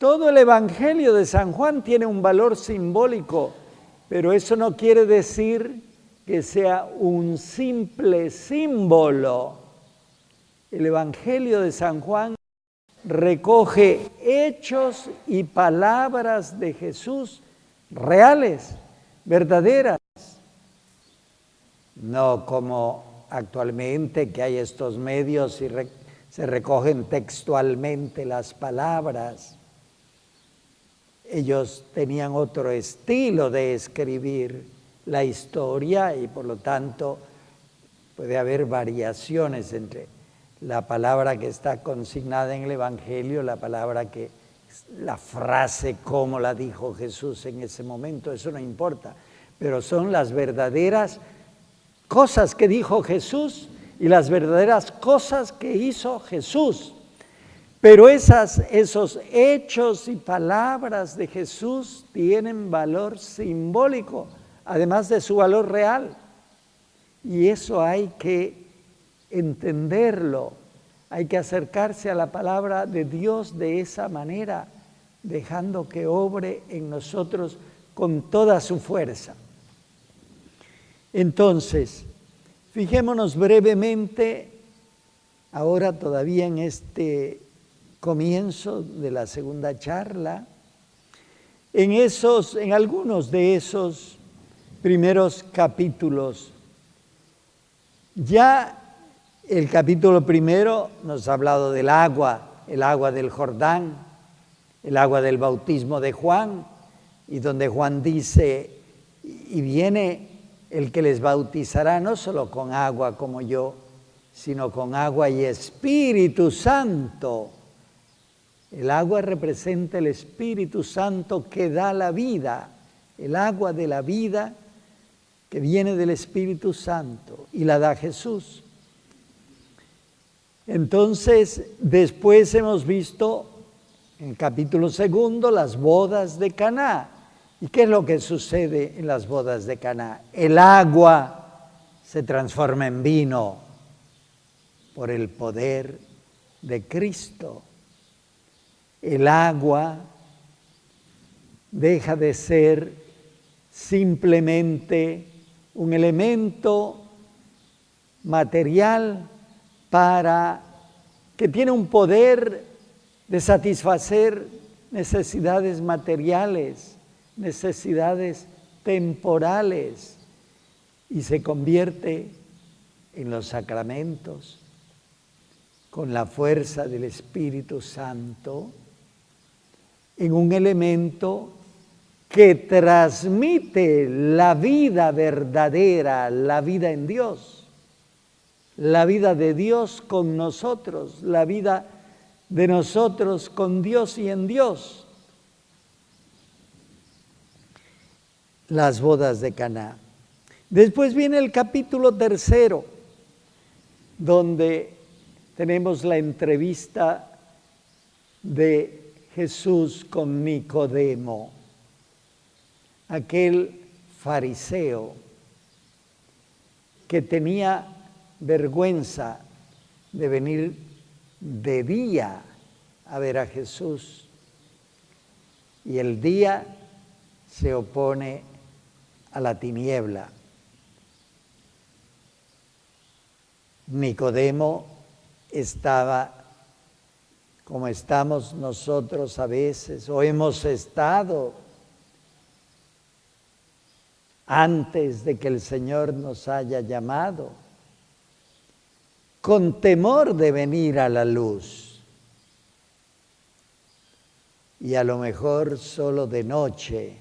Todo el Evangelio de San Juan tiene un valor simbólico, pero eso no quiere decir que sea un simple símbolo. El Evangelio de San Juan recoge hechos y palabras de Jesús reales, verdaderas. No como actualmente que hay estos medios y se recogen textualmente las palabras. Ellos tenían otro estilo de escribir la historia y por lo tanto puede haber variaciones entre la palabra que está consignada en el Evangelio, la frase como la dijo Jesús en ese momento, eso no importa, pero son las verdaderas cosas que dijo Jesús y las verdaderas cosas que hizo Jesús. Pero esos hechos y palabras de Jesús tienen valor simbólico, además de su valor real. Y eso hay que entenderlo, hay que acercarse a la palabra de Dios de esa manera, dejando que obre en nosotros con toda su fuerza. Entonces, fijémonos brevemente, ahora todavía en este comienzo de la segunda charla, en algunos de esos primeros capítulos. Ya el capítulo primero nos ha hablado del agua, el agua del Jordán, el agua del bautismo de Juan, y donde Juan dice, y viene el que les bautizará no solo con agua como yo, sino con agua y Espíritu Santo. El agua representa el Espíritu Santo que da la vida, el agua de la vida que viene del Espíritu Santo y la da Jesús. Entonces, después hemos visto en el capítulo segundo las bodas de Caná. ¿Y qué es lo que sucede en las bodas de Caná? El agua se transforma en vino por el poder de Cristo. El agua deja de ser simplemente un elemento material que tiene un poder de satisfacer necesidades materiales, necesidades temporales, y se convierte en los sacramentos con la fuerza del Espíritu Santo en un elemento que transmite la vida verdadera, la vida en Dios, la vida de Dios con nosotros, la vida de nosotros con Dios y en Dios. Las bodas de Caná. Después viene el capítulo tercero, donde tenemos la entrevista de Jesús con Nicodemo, aquel fariseo que tenía vergüenza de venir de día a ver a Jesús, y el día se opone a la tiniebla. Nicodemo estaba como estamos nosotros a veces, o hemos estado antes de que el Señor nos haya llamado, con temor de venir a la luz, y a lo mejor solo de noche,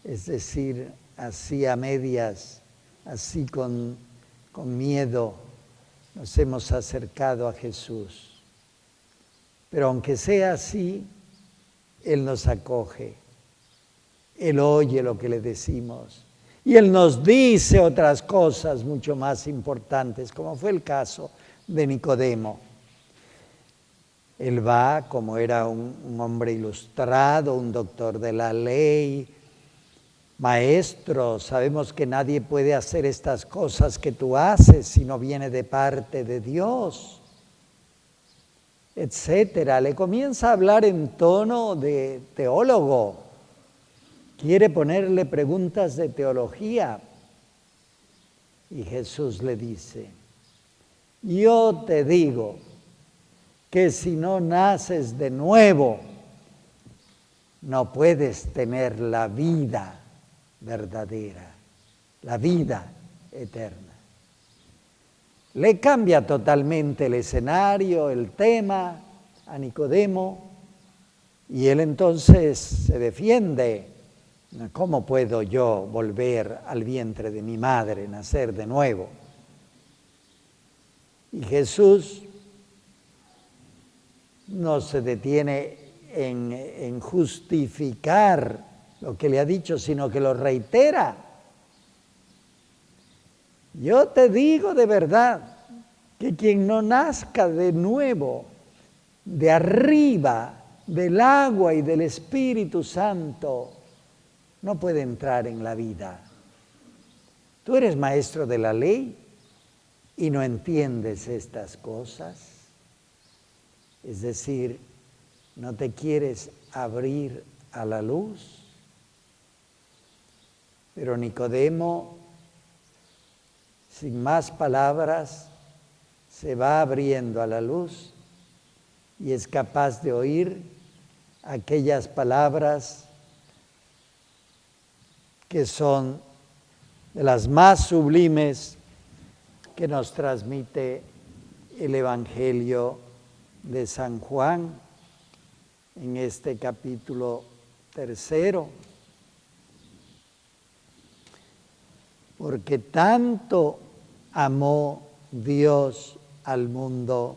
es decir, así a medias, así con miedo, nos hemos acercado a Jesús. Pero aunque sea así, Él nos acoge, Él oye lo que le decimos y Él nos dice otras cosas mucho más importantes, como fue el caso de Nicodemo. Él va, como era un hombre ilustrado, un doctor de la ley, maestro, sabemos que nadie puede hacer estas cosas que tú haces si no viene de parte de Dios. etcétera. Le comienza a hablar en tono de teólogo. Quiere ponerle preguntas de teología. Y Jesús le dice: yo te digo que si no naces de nuevo, no puedes tener la vida verdadera, la vida eterna. Le cambia totalmente el escenario, el tema a Nicodemo, y él entonces se defiende. ¿Cómo puedo yo volver al vientre de mi madre, nacer de nuevo? Y Jesús no se detiene en justificar lo que le ha dicho, sino que lo reitera. Yo te digo de verdad que quien no nazca de nuevo, de arriba, del agua y del Espíritu Santo, no puede entrar en la vida. Tú eres maestro de la ley y no entiendes estas cosas. Es decir, no te quieres abrir a la luz. Pero Nicodemo, sin más palabras, se va abriendo a la luz y es capaz de oír aquellas palabras que son de las más sublimes que nos transmite el Evangelio de San Juan en este capítulo 3. Porque tanto amó Dios al mundo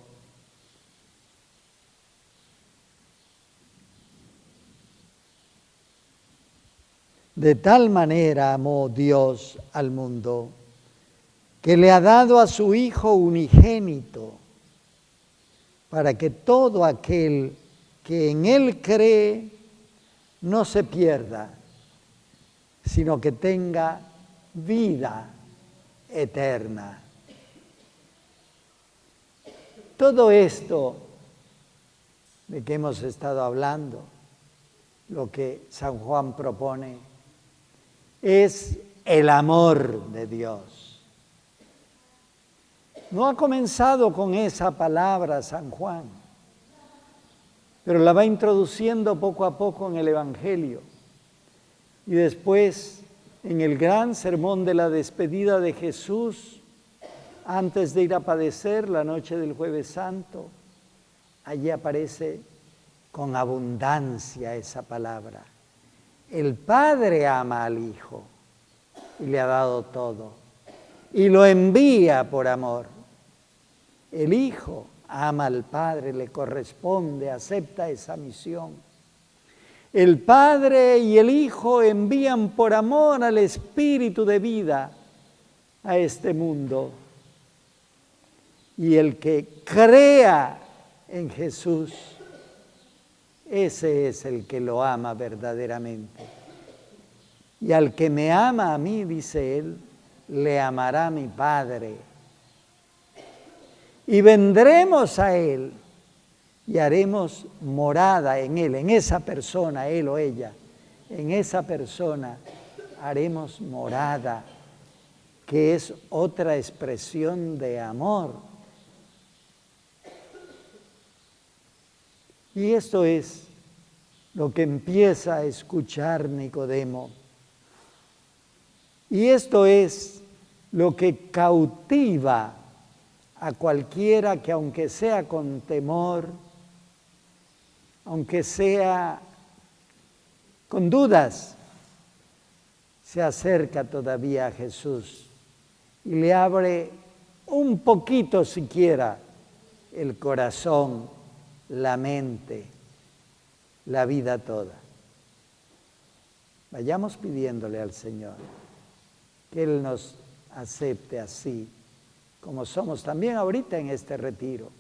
de tal manera amó Dios al mundo que le ha dado a su Hijo unigénito para que todo aquel que en Él cree no se pierda, sino que tenga vida eterna. Todo esto de que hemos estado hablando, lo que San Juan propone, es el amor de Dios. No ha comenzado con esa palabra San Juan, pero la va introduciendo poco a poco en el Evangelio. Y después, en el gran sermón de la despedida de Jesús, antes de ir a padecer la noche del Jueves Santo, allí aparece con abundancia esa palabra. El Padre ama al Hijo y le ha dado todo y lo envía por amor. El Hijo ama al Padre, le corresponde, acepta esa misión. El Padre y el Hijo envían por amor al Espíritu de vida a este mundo. Y el que crea en Jesús, ese es el que lo ama verdaderamente. Y al que me ama a mí, dice él, le amará mi Padre. Y vendremos a él y haremos morada en él, en esa persona, él o ella. En esa persona haremos morada, que es otra expresión de amor. Y esto es lo que empieza a escuchar Nicodemo. Y esto es lo que cautiva a cualquiera que, aunque sea con temor, aunque sea con dudas, se acerca todavía a Jesús y le abre un poquito siquiera el corazón, la mente, la vida toda. Vayamos pidiéndole al Señor que Él nos acepte así, como somos también ahorita en este retiro,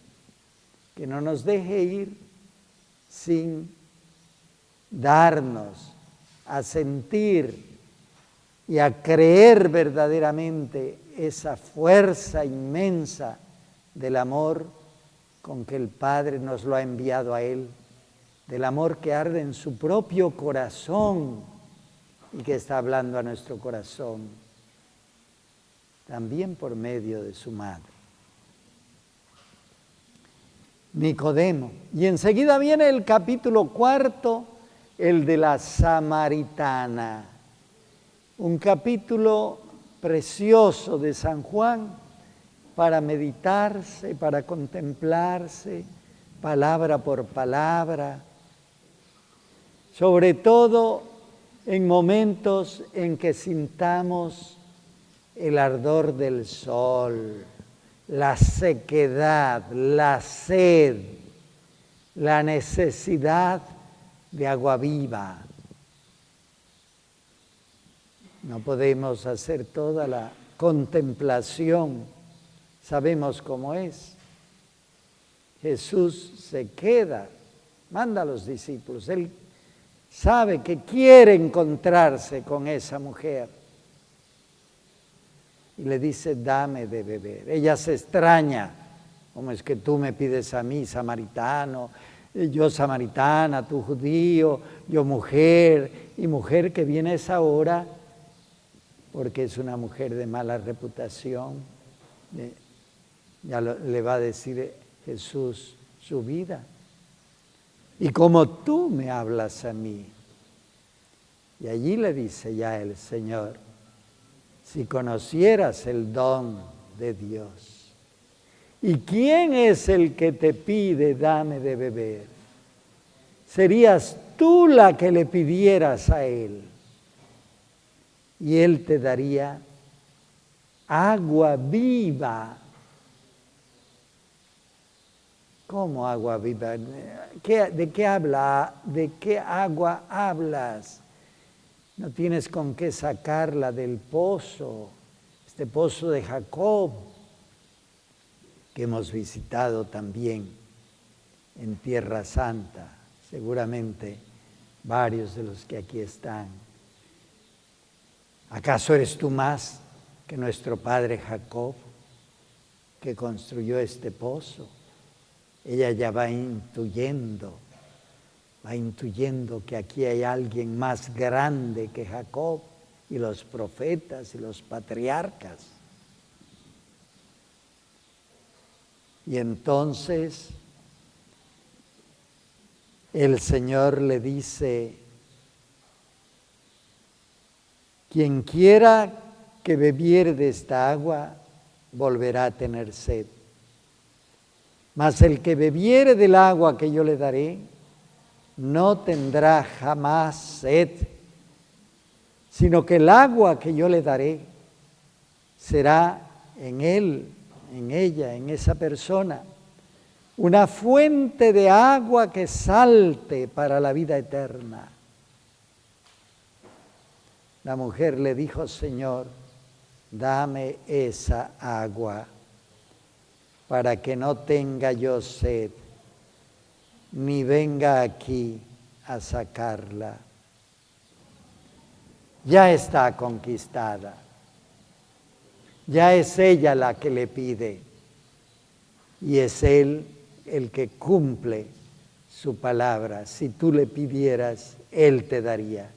que no nos deje ir sin darnos a sentir y a creer verdaderamente esa fuerza inmensa del amor con que el Padre nos lo ha enviado a Él, del amor que arde en su propio corazón y que está hablando a nuestro corazón, también por medio de su madre. Nicodemo. Y enseguida viene el capítulo 4, el de la samaritana. Un capítulo precioso de San Juan para meditarse, para contemplarse, palabra por palabra, sobre todo en momentos en que sintamos el ardor del sol, la sequedad, la sed, la necesidad de agua viva. No podemos hacer toda la contemplación, sabemos cómo es. Jesús se queda, manda a los discípulos, Él sabe que quiere encontrarse con esa mujer. Y le dice, dame de beber. Ella se extraña, ¿cómo es que tú me pides a mí, samaritano? Yo samaritana, tú judío, yo mujer, y mujer que viene a esa hora porque es una mujer de mala reputación. Ya le va a decir Jesús su vida. Y como tú me hablas a mí. Y allí le dice ya el Señor, si conocieras el don de Dios, ¿y quién es el que te pide dame de beber? Serías tú la que le pidieras a Él, y Él te daría agua viva. ¿Cómo agua viva? ¿De qué habla? ¿De qué agua hablas? No tienes con qué sacarla del pozo, este pozo de Jacob, que hemos visitado también en Tierra Santa, seguramente varios de los que aquí están. ¿Acaso eres tú más que nuestro padre Jacob, que construyó este pozo? Ella ya va intuyendo que aquí hay alguien más grande que Jacob y los profetas y los patriarcas. Y entonces el Señor le dice, quien quiera que bebiere de esta agua volverá a tener sed. Mas el que bebiere del agua que yo le daré, no tendrá jamás sed, sino que el agua que yo le daré será en él, en ella, en esa persona, una fuente de agua que salte para la vida eterna. La mujer le dijo, Señor, dame esa agua para que no tenga yo sed, ni venga aquí a sacarla. Ya está conquistada. Ya es ella la que le pide. Y es Él el que cumple su palabra. Si tú le pidieras, Él te daría.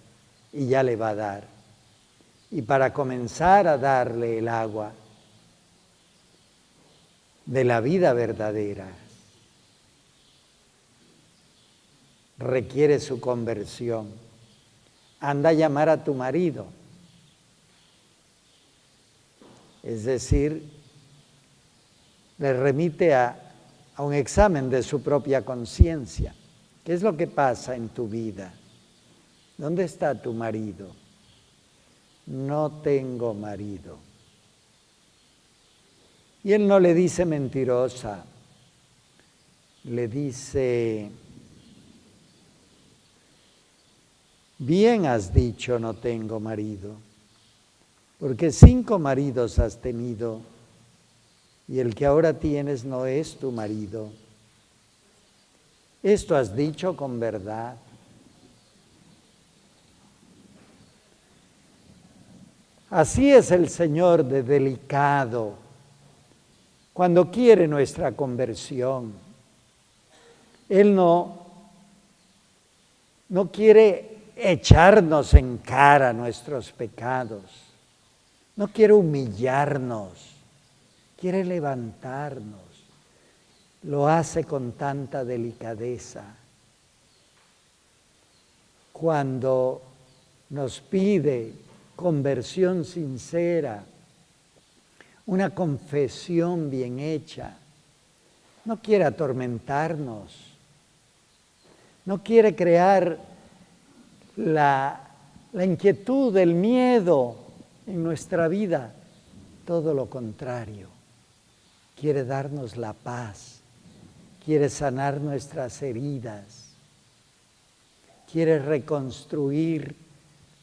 Y ya le va a dar. Y para comenzar a darle el agua de la vida verdadera, requiere su conversión. Anda a llamar a tu marido. Es decir, le remite a un examen de su propia conciencia. ¿Qué es lo que pasa en tu vida? ¿Dónde está tu marido? No tengo marido. Y él no le dice mentirosa, le dice, bien has dicho, no tengo marido, porque 5 maridos has tenido y el que ahora tienes no es tu marido. Esto has dicho con verdad. Así es el Señor de delicado cuando quiere nuestra conversión. Él no quiere echarnos en cara nuestros pecados, no quiere humillarnos, quiere levantarnos. Lo hace con tanta delicadeza. Cuando nos pide conversión sincera, una confesión bien hecha, no quiere atormentarnos, no quiere crear la inquietud, el miedo en nuestra vida, todo lo contrario, quiere darnos la paz, quiere sanar nuestras heridas, quiere reconstruir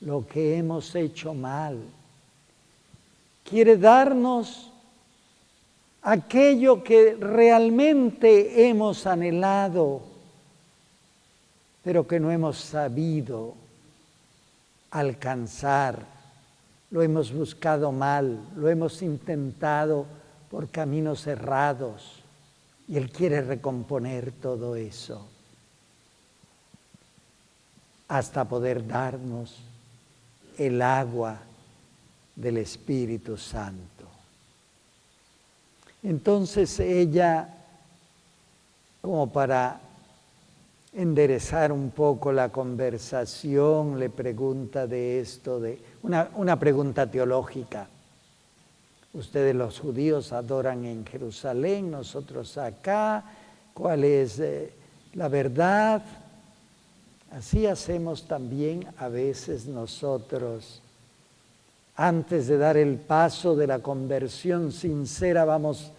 lo que hemos hecho mal, quiere darnos aquello que realmente hemos anhelado, pero que no hemos sabido alcanzar, lo hemos buscado mal, lo hemos intentado por caminos errados, y Él quiere recomponer todo eso hasta poder darnos el agua del Espíritu Santo. Entonces ella, como para enderezar un poco la conversación, le pregunta de esto, de una pregunta teológica. Ustedes los judíos adoran en Jerusalén, nosotros acá, ¿cuál es la verdad? Así hacemos también a veces nosotros. Antes de dar el paso de la conversión sincera, vamos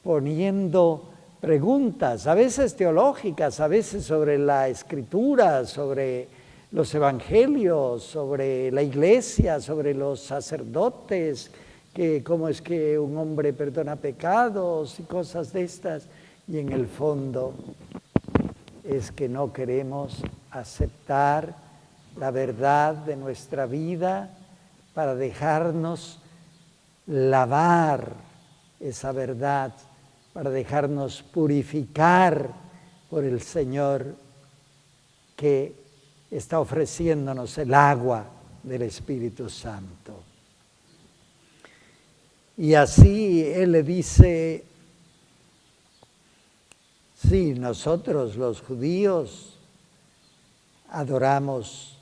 poniendo preguntas, a veces teológicas, a veces sobre la Escritura, sobre los evangelios, sobre la iglesia, sobre los sacerdotes, que cómo es que un hombre perdona pecados y cosas de estas, y en el fondo es que no queremos aceptar la verdad de nuestra vida para dejarnos lavar esa verdad, para dejarnos purificar por el Señor que está ofreciéndonos el agua del Espíritu Santo. Y así Él le dice, sí, nosotros los judíos adoramos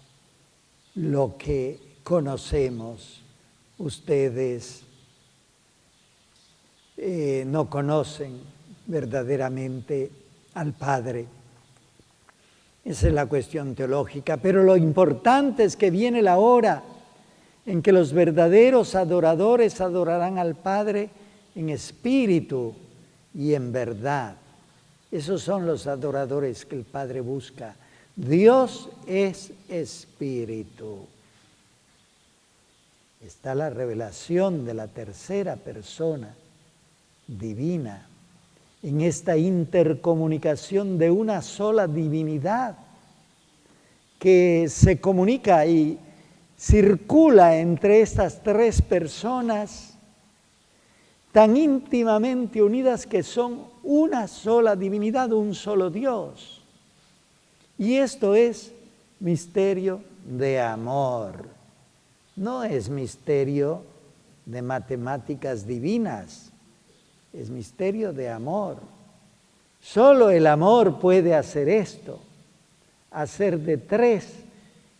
lo que conocemos, ustedes no conocen verdaderamente al Padre. Esa es la cuestión teológica, pero lo importante es que viene la hora en que los verdaderos adoradores adorarán al Padre en espíritu y en verdad. Esos son los adoradores que el Padre busca. Dios es espíritu. Está la revelación de la tercera persona divina en esta intercomunicación de una sola divinidad que se comunica y circula entre estas tres personas tan íntimamente unidas que son una sola divinidad, un solo Dios. Y esto es misterio de amor, no es misterio de matemáticas divinas, es misterio de amor. Solo el amor puede hacer esto, hacer de tres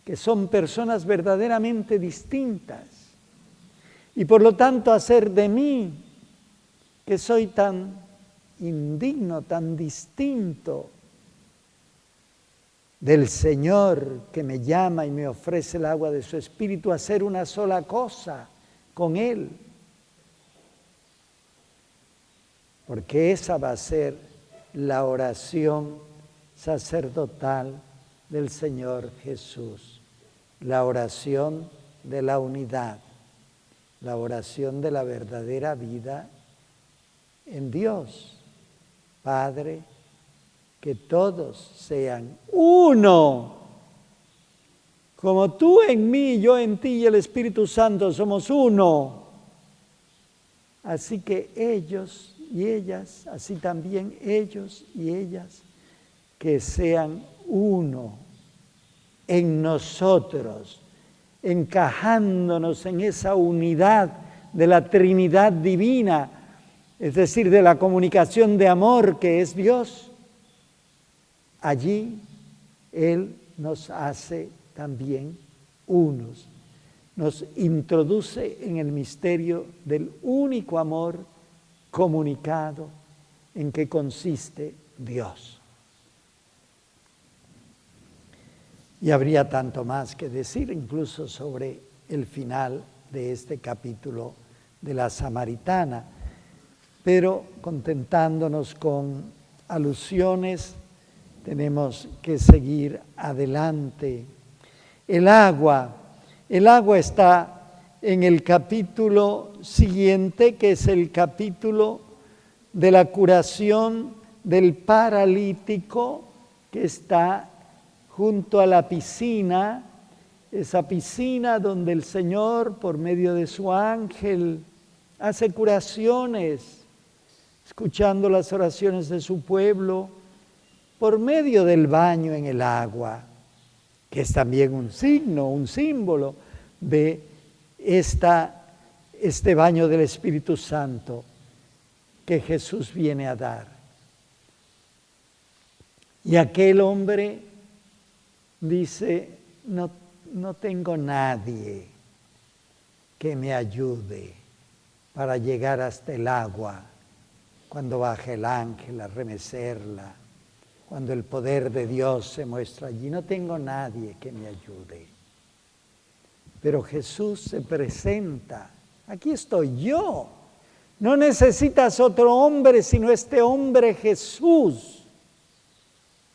que son personas verdaderamente distintas, y por lo tanto hacer de mí, que soy tan indigno, tan distinto del Señor que me llama y me ofrece el agua de su Espíritu, hacer una sola cosa con Él. Porque esa va a ser la oración sacerdotal del Señor Jesús, la oración de la unidad, la oración de la verdadera vida en Dios. Padre, que todos sean uno, como tú en mí, yo en ti y el Espíritu Santo somos uno. Así que ellos y ellas, así también ellos y ellas, que sean uno en nosotros, encajándonos en esa unidad de la Trinidad divina, es decir, de la comunicación de amor que es Dios. Allí Él nos hace también unos, nos introduce en el misterio del único amor comunicado en que consiste Dios. Y habría tanto más que decir, incluso sobre el final de este capítulo de la Samaritana, pero contentándonos con alusiones, tenemos que seguir adelante. El agua está en el capítulo siguiente, que es el capítulo de la curación del paralítico que está junto a la piscina, esa piscina donde el Señor, por medio de su ángel, hace curaciones, escuchando las oraciones de su pueblo, por medio del baño en el agua, que es también un signo, un símbolo de este baño del Espíritu Santo que Jesús viene a dar. Y aquel hombre dice, no tengo nadie que me ayude para llegar hasta el agua cuando baje el ángel a remecerla, cuando el poder de Dios se muestra allí. No tengo nadie que me ayude. Pero Jesús se presenta. Aquí estoy yo. No necesitas otro hombre sino este hombre Jesús.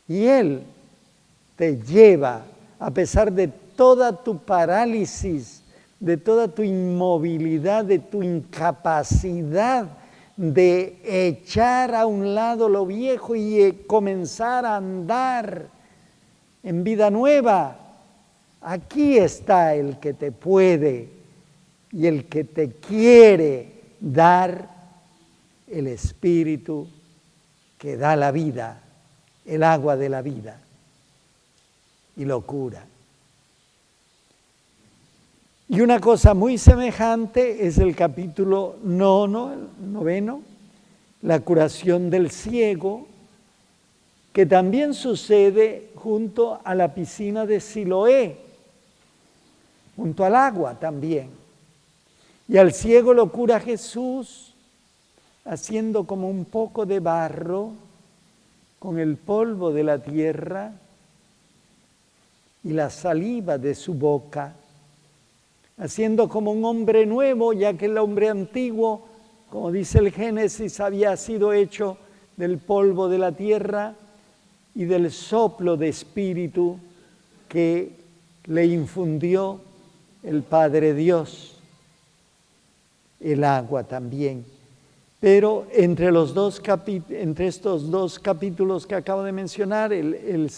Y Él te lleva, a pesar de toda tu parálisis, de toda tu inmovilidad, de tu incapacidad de echar a un lado lo viejo y comenzar a andar en vida nueva. Aquí está el que te puede y el que te quiere dar el Espíritu que da la vida, el agua de la vida, y lo cura. Y una cosa muy semejante es el capítulo 9, la curación del ciego, que también sucede junto a la piscina de Siloé, junto al agua también. Y al ciego lo cura Jesús, haciendo como un poco de barro con el polvo de la tierra y la saliva de su boca, haciendo como un hombre nuevo, ya que el hombre antiguo, como dice el Génesis, había sido hecho del polvo de la tierra y del soplo de espíritu que le infundió el Padre Dios, el agua también. Pero entre estos dos capítulos que acabo de mencionar, el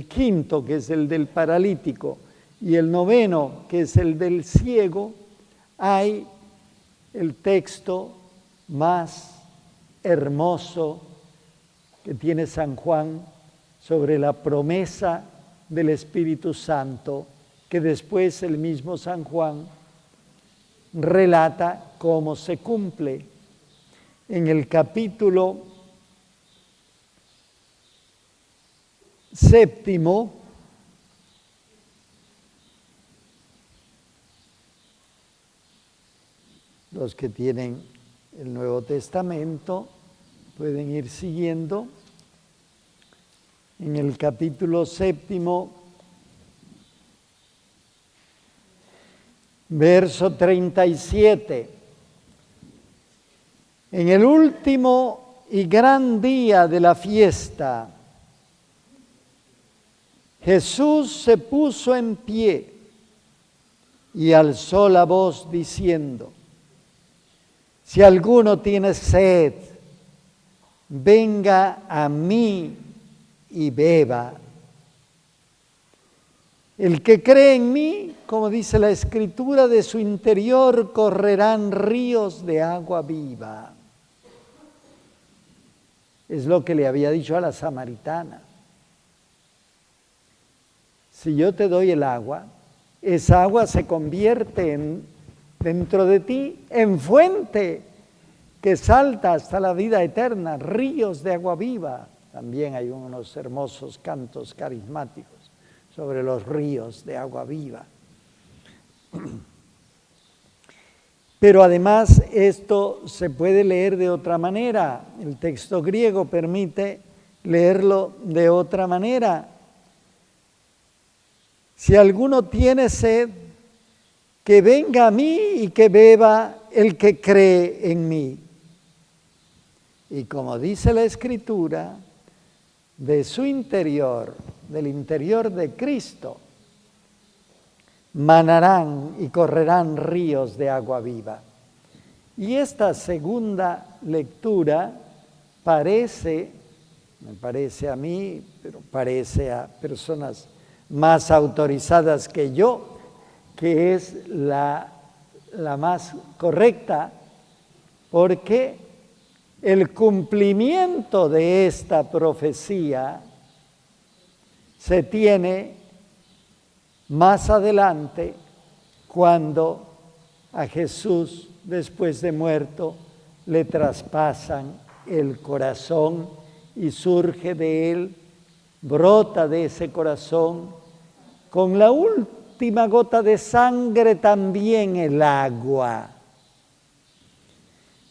quinto, que es el del paralítico, y el 9, que es el del ciego, hay el texto más hermoso que tiene San Juan sobre la promesa del Espíritu Santo, que después el mismo San Juan relata cómo se cumple. En el capítulo 7, los que tienen el Nuevo Testamento pueden ir siguiendo. En el capítulo 7, verso 37. En el último y gran día de la fiesta, Jesús se puso en pie y alzó la voz diciendo: si alguno tiene sed, venga a mí y beba. El que cree en mí, como dice la Escritura, de su interior correrán ríos de agua viva. Es lo que le había dicho a la samaritana. Si yo te doy el agua, esa agua se convierte dentro de ti en fuente que salta hasta la vida eterna, ríos de agua viva. También hay unos hermosos cantos carismáticos sobre los ríos de agua viva. Pero además esto se puede leer de otra manera. El texto griego permite leerlo de otra manera. Si alguno tiene sed, que venga a mí y que beba el que cree en mí. Y como dice la Escritura, de su interior, del interior de Cristo, manarán y correrán ríos de agua viva. Y esta segunda lectura me parece a mí, pero parece a personas más autorizadas que yo, que es la más correcta, porque el cumplimiento de esta profecía se tiene más adelante, cuando a Jesús, después de muerto, le traspasan el corazón y surge de él, brota de ese corazón, con la última gota de sangre también el agua.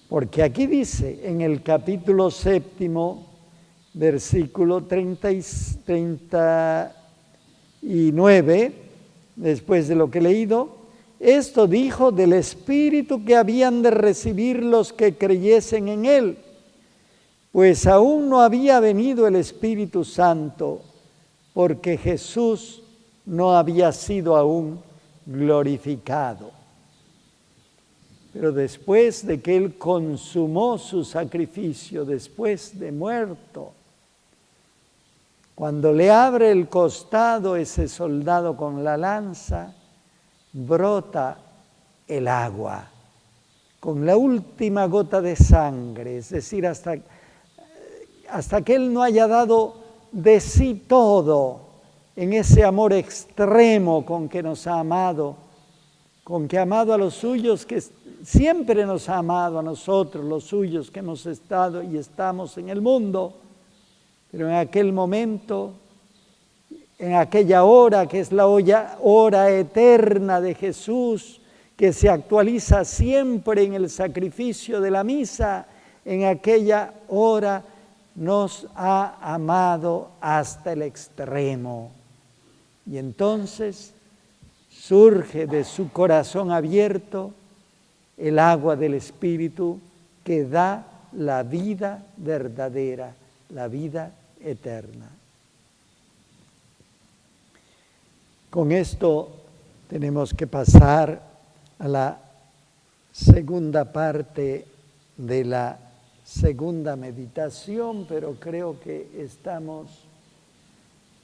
Porque aquí dice en el capítulo 7, versículo 39, después de lo que he leído, esto dijo del Espíritu que habían de recibir los que creyesen en Él, pues aún no había venido el Espíritu Santo, porque Jesús no había sido aún glorificado. Pero después de que Él consumó su sacrificio, después de muerto, cuando le abre el costado ese soldado con la lanza, brota el agua, con la última gota de sangre, es decir, hasta que Él no haya dado de sí todo en ese amor extremo con que nos ha amado, con que ha amado a los suyos, que siempre nos ha amado a nosotros, los suyos que hemos estado y estamos en el mundo. Pero en aquel momento, en aquella hora que es la hora eterna de Jesús, que se actualiza siempre en el sacrificio de la misa, en aquella hora nos ha amado hasta el extremo. Y entonces surge de su corazón abierto el agua del Espíritu que da la vida verdadera, la vida eterna. Con esto tenemos que pasar a la segunda parte de la segunda meditación, pero creo que estamos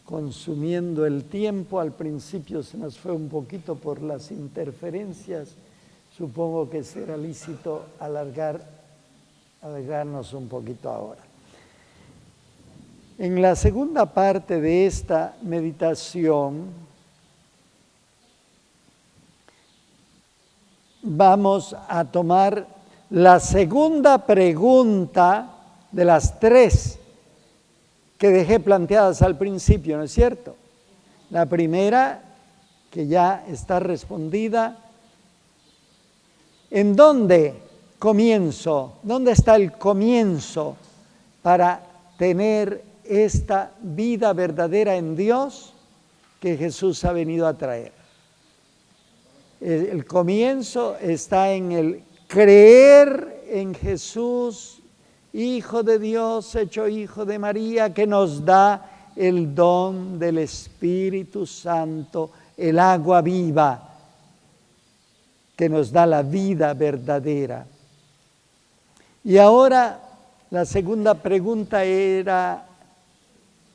consumiendo el tiempo. Al principio se nos fue un poquito por las interferencias. Supongo que será lícito alargarnos un poquito ahora. En la segunda parte de esta meditación vamos a tomar la segunda pregunta de las tres que dejé planteadas al principio, ¿no es cierto? La primera, que ya está respondida: ¿en dónde comienzo? ¿Dónde está el comienzo para tener esta vida verdadera en Dios que Jesús ha venido a traer? El comienzo está en el creer en Jesús, Hijo de Dios, hecho Hijo de María, que nos da el don del Espíritu Santo, el agua viva, que nos da la vida verdadera. Y ahora la segunda pregunta era: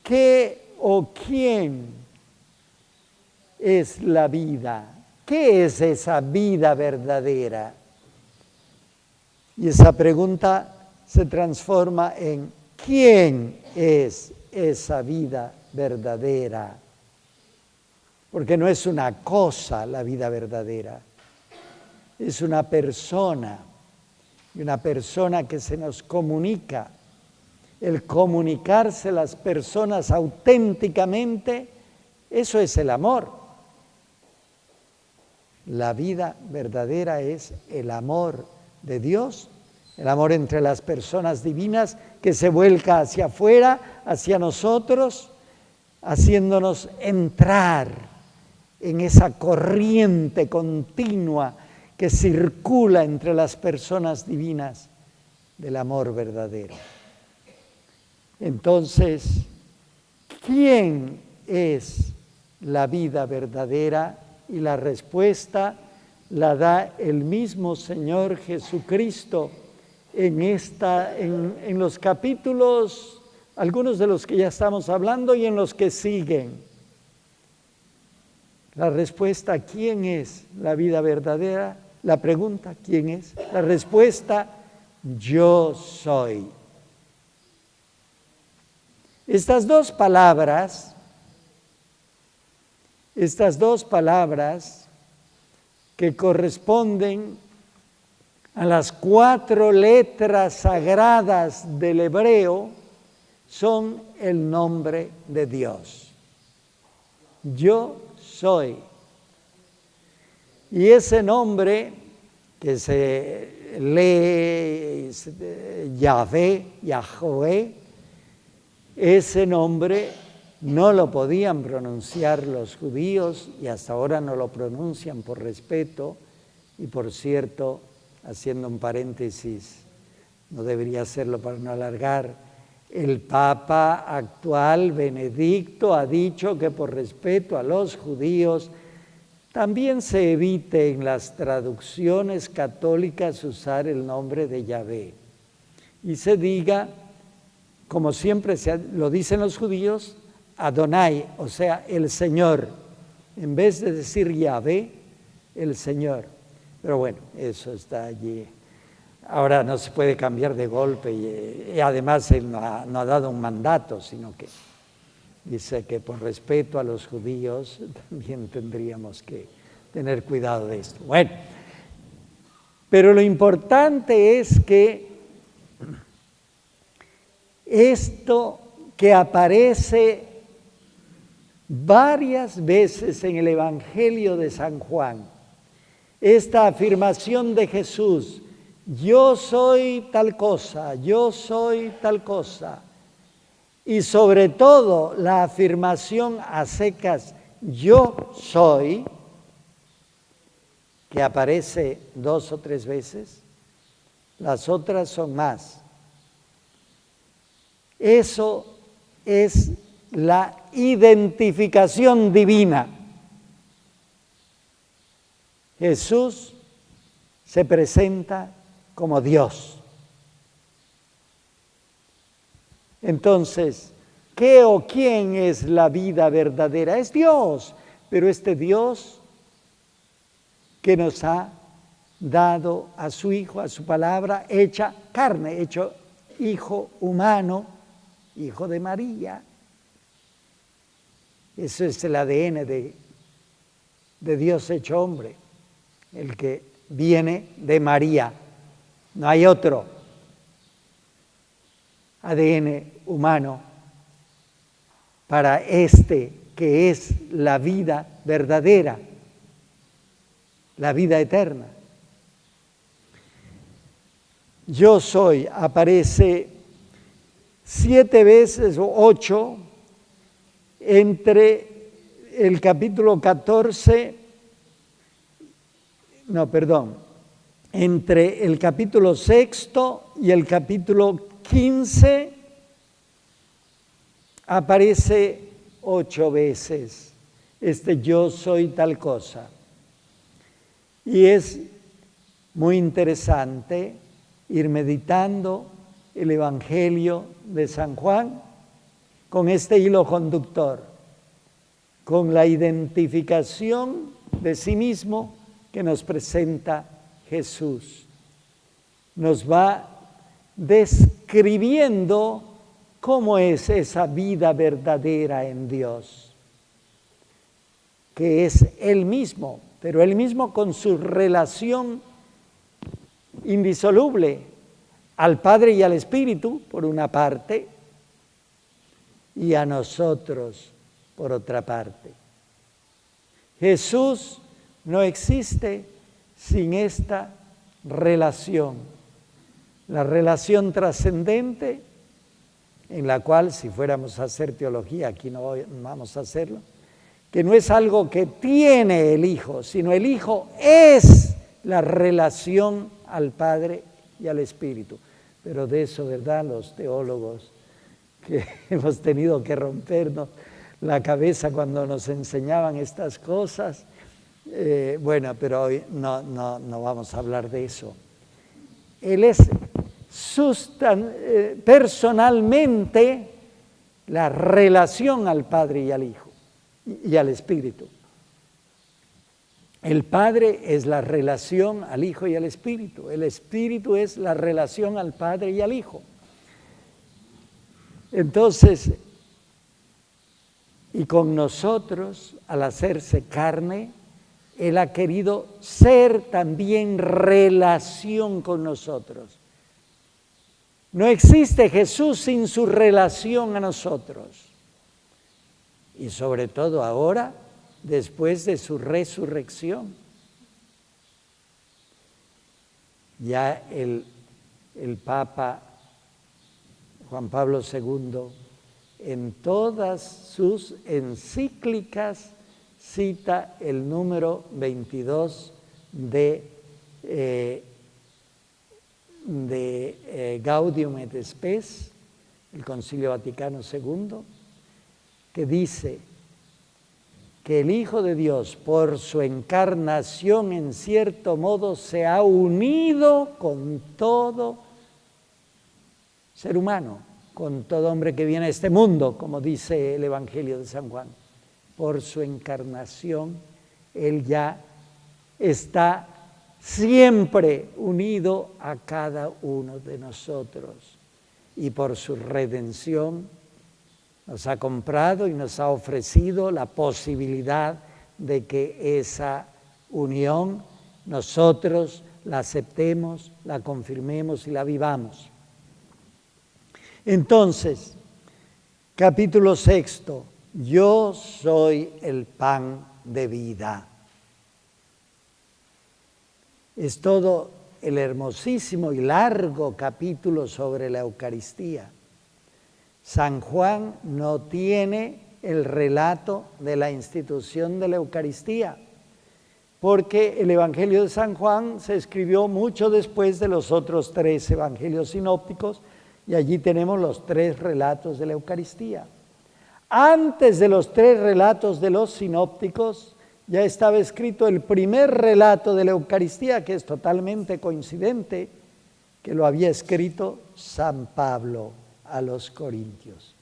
¿qué o quién es la vida? ¿Qué es esa vida verdadera? Y esa pregunta se transforma en ¿quién es esa vida verdadera? Porque no es una cosa la vida verdadera, es una persona, y una persona que se nos comunica. El comunicarse las personas auténticamente, eso es el amor. La vida verdadera es el amor de Dios, el amor entre las personas divinas que se vuelca hacia afuera, hacia nosotros, haciéndonos entrar en esa corriente continua que circula entre las personas divinas del amor verdadero. Entonces, ¿quién es la vida verdadera? Y la respuesta la da el mismo Señor Jesucristo en los capítulos, algunos de los que ya estamos hablando y en los que siguen. La respuesta, ¿quién es la vida verdadera? La pregunta, ¿quién es? La respuesta, yo soy. Estas dos palabras que corresponden a las 4 letras sagradas del hebreo son el nombre de Dios. Yo soy. Y ese nombre que se lee Yahvé, Yahweh, ese nombre no lo podían pronunciar los judíos y hasta ahora no lo pronuncian por respeto. Y por cierto, haciendo un paréntesis, no debería hacerlo para no alargar, el Papa actual, Benedicto, ha dicho que por respeto a los judíos también se evite en las traducciones católicas usar el nombre de Yahvé y se diga, como siempre lo dicen los judíos, Adonai, o sea, el Señor, en vez de decir Yahvé, el Señor. Pero bueno, eso está allí. Ahora no se puede cambiar de golpe y además él no ha dado un mandato, sino que dice que por respeto a los judíos también tendríamos que tener cuidado de esto. Bueno, pero lo importante es que esto que aparece varias veces en el Evangelio de San Juan, esta afirmación de Jesús, yo soy tal cosa, yo soy tal cosa, y sobre todo la afirmación a secas, yo soy, que aparece 2 o 3 veces, las otras son más. Eso es la identificación divina. Jesús se presenta como Dios. Entonces, ¿qué o quién es la vida verdadera? Es Dios, pero este Dios que nos ha dado a su Hijo, a su palabra, hecha carne, hecho Hijo humano, Hijo de María. Eso es el ADN de Dios hecho hombre, el que viene de María. No hay otro ADN humano para este que es la vida verdadera, la vida eterna. Yo soy aparece 7 veces o 8 entre el capítulo 14, entre el capítulo 6 y el capítulo 15 aparece 8 veces yo soy tal cosa. Y es muy interesante ir meditando el Evangelio de San Juan con este hilo conductor, con la identificación de sí mismo que nos presenta Jesús. Nos va describiendo ¿Cómo es esa vida verdadera en Dios? Que es Él mismo, pero Él mismo con su relación indisoluble al Padre y al Espíritu, por una parte, y a nosotros, por otra parte. Jesús no existe sin esta relación, la relación trascendente, en la cual, si fuéramos a hacer teología, aquí no vamos a hacerlo, que no es algo que tiene el Hijo, sino el Hijo es la relación al Padre y al Espíritu. Pero de eso, ¿verdad?, los teólogos que hemos tenido que rompernos la cabeza cuando nos enseñaban estas cosas, bueno, pero hoy no vamos a hablar de eso. Él es personalmente la relación al Padre y al Hijo y al Espíritu. El Padre es la relación al Hijo y al Espíritu. El Espíritu es la relación al Padre y al Hijo. Entonces, y con nosotros, al hacerse carne, Él ha querido ser también relación con nosotros. No existe Jesús sin su relación a nosotros. Y sobre todo ahora, después de su resurrección. Ya el Papa Juan Pablo II, en todas sus encíclicas, cita el número 22 de Gaudium et Spes, el Concilio Vaticano II, que dice que el Hijo de Dios, por su encarnación, en cierto modo, se ha unido con todo ser humano, con todo hombre que viene a este mundo, como dice el Evangelio de San Juan. Por su encarnación, Él ya está siempre unido a cada uno de nosotros. Y por su redención nos ha comprado y nos ha ofrecido la posibilidad de que esa unión nosotros la aceptemos, la confirmemos y la vivamos. Entonces, capítulo 6, yo soy el pan de vida. Es todo el hermosísimo y largo capítulo sobre la Eucaristía. San Juan no tiene el relato de la institución de la Eucaristía, porque el Evangelio de San Juan se escribió mucho después de los otros 3 evangelios sinópticos, y allí tenemos los 3 relatos de la Eucaristía. Antes de los 3 relatos de los sinópticos, ya estaba escrito el primer relato de la Eucaristía, que es totalmente coincidente, que lo había escrito San Pablo a los Corintios.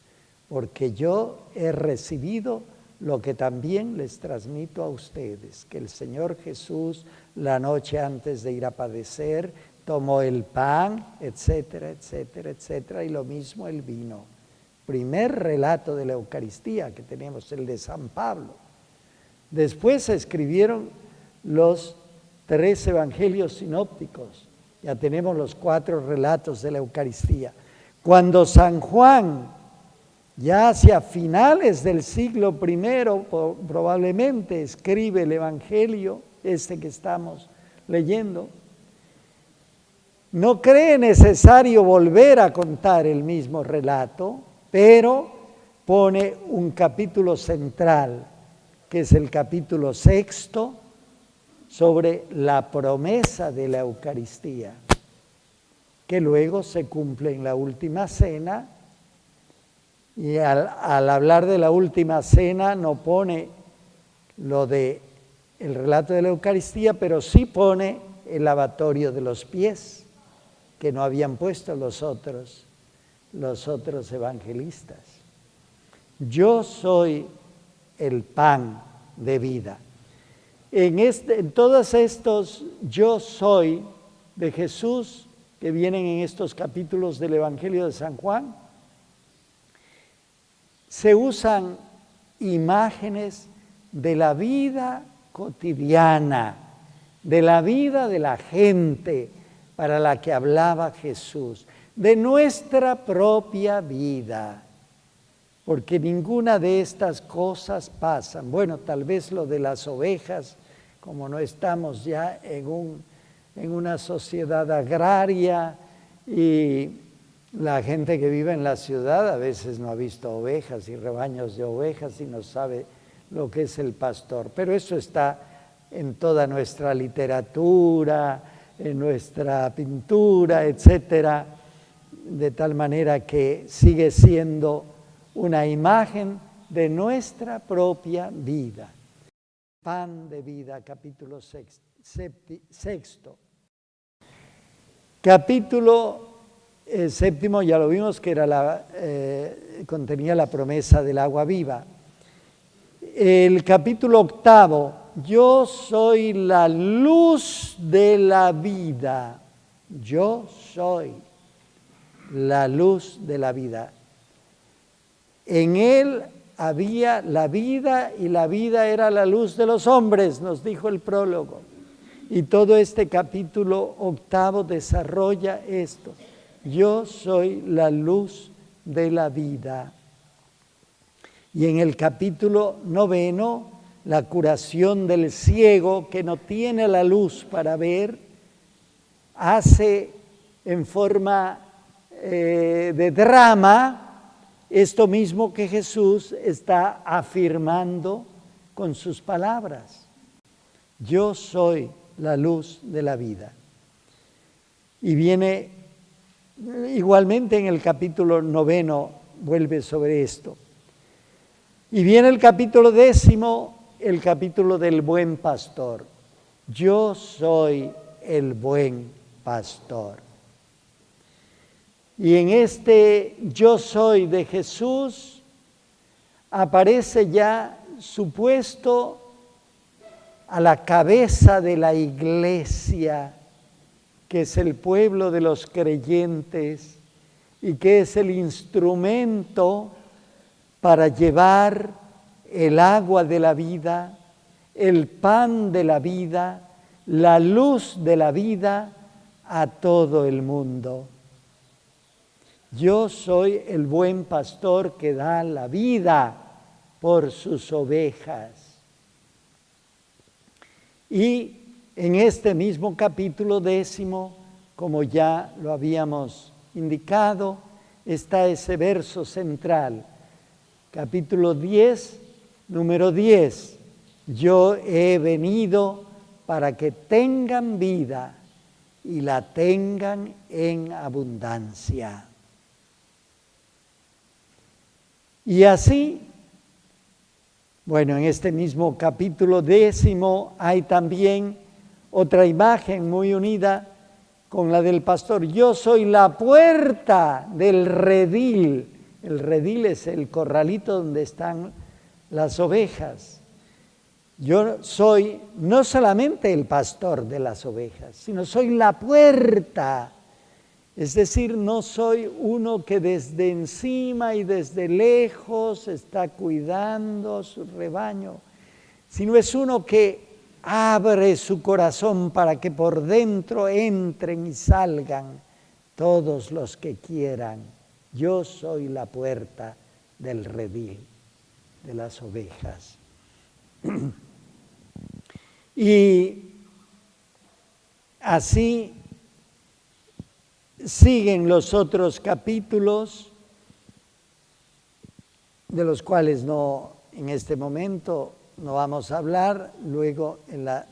Porque yo he recibido lo que también les transmito a ustedes, que el Señor Jesús, la noche antes de ir a padecer, tomó el pan, etcétera, etcétera, etcétera, y lo mismo el vino. Primer relato de la Eucaristía que tenemos, el de San Pablo. Después se escribieron los 3 evangelios sinópticos. Ya tenemos los 4 relatos de la Eucaristía. Cuando San Juan, ya hacia finales del siglo I, probablemente escribe el Evangelio, este que estamos leyendo, no cree necesario volver a contar el mismo relato, pero pone un capítulo central, que es el capítulo 6, sobre la promesa de la Eucaristía, que luego se cumple en la última cena, y al hablar de la última cena no pone lo de el relato de la Eucaristía, pero sí pone el lavatorio de los pies, que no habían puesto los otros evangelistas. Yo soy el pan de vida. En todos estos yo soy de Jesús que vienen en estos capítulos del Evangelio de San Juan, se usan imágenes de la vida cotidiana, de la vida de la gente para la que hablaba Jesús, de nuestra propia vida, porque ninguna de estas cosas pasan. Bueno, tal vez lo de las ovejas, como no estamos ya en una sociedad agraria y la gente que vive en la ciudad a veces no ha visto ovejas y rebaños de ovejas y no sabe lo que es el pastor, pero eso está en toda nuestra literatura, en nuestra pintura, etcétera, de tal manera que sigue siendo una imagen de nuestra propia vida. Pan de vida, capítulo sexto. Capítulo séptimo, ya lo vimos, que era contenía la promesa del agua viva. El capítulo octavo, yo soy la luz de la vida. Yo soy la luz de la vida. En él había la vida y la vida era la luz de los hombres, nos dijo el prólogo. Y todo este capítulo octavo desarrolla esto. Yo soy la luz de la vida. Y en el capítulo noveno, la curación del ciego que no tiene la luz para ver, hace en forma de drama esto mismo que Jesús está afirmando con sus palabras. Yo soy la luz de la vida. Y viene igualmente en el capítulo noveno, vuelve sobre esto. Y viene el capítulo décimo, el capítulo del buen pastor. Yo soy el buen pastor. Y en este yo soy de Jesús aparece ya su puesto a la cabeza de la iglesia, que es el pueblo de los creyentes y que es el instrumento para llevar el agua de la vida, el pan de la vida, la luz de la vida a todo el mundo. Yo soy el buen pastor que da la vida por sus ovejas. Y en este mismo capítulo décimo, como ya lo habíamos indicado, está ese verso central. Capítulo 10, número 10. Yo he venido para que tengan vida y la tengan en abundancia. Y así, bueno, en este mismo capítulo décimo hay también otra imagen muy unida con la del pastor. Yo soy la puerta del redil. El redil es el corralito donde están las ovejas. Yo soy no solamente el pastor de las ovejas, sino soy la puerta. Es decir, no soy uno que desde encima y desde lejos está cuidando su rebaño, sino es uno que abre su corazón para que por dentro entren y salgan todos los que quieran. Yo soy la puerta del redil, de las ovejas. Y así siguen los otros capítulos, de los cuales en este momento no vamos a hablar. Luego en la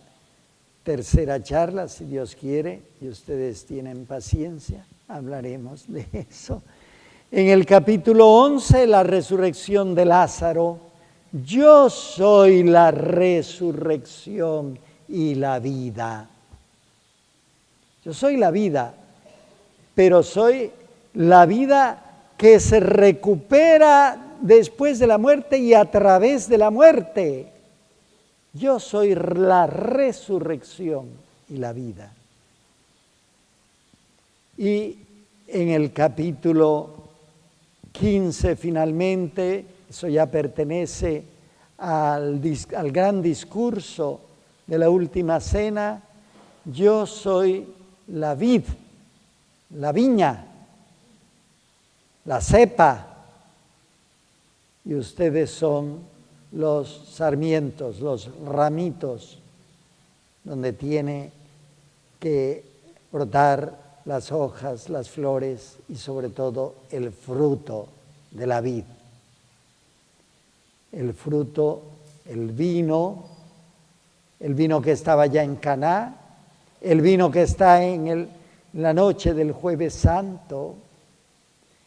tercera charla, si Dios quiere, y ustedes tienen paciencia, hablaremos de eso. En el capítulo 11, la resurrección de Lázaro. Yo soy la resurrección y la vida. Yo soy la vida, pero soy la vida que se recupera después de la muerte y a través de la muerte. Yo soy la resurrección y la vida. Y en el capítulo 15, finalmente, Eso ya pertenece al gran discurso de la última cena. Yo soy la vid, la viña, la cepa, y ustedes son los sarmientos, los ramitos, donde tiene que brotar las hojas, las flores y sobre todo el fruto de la vid. El fruto, el vino que estaba ya en Caná, el vino que está en la noche del Jueves Santo,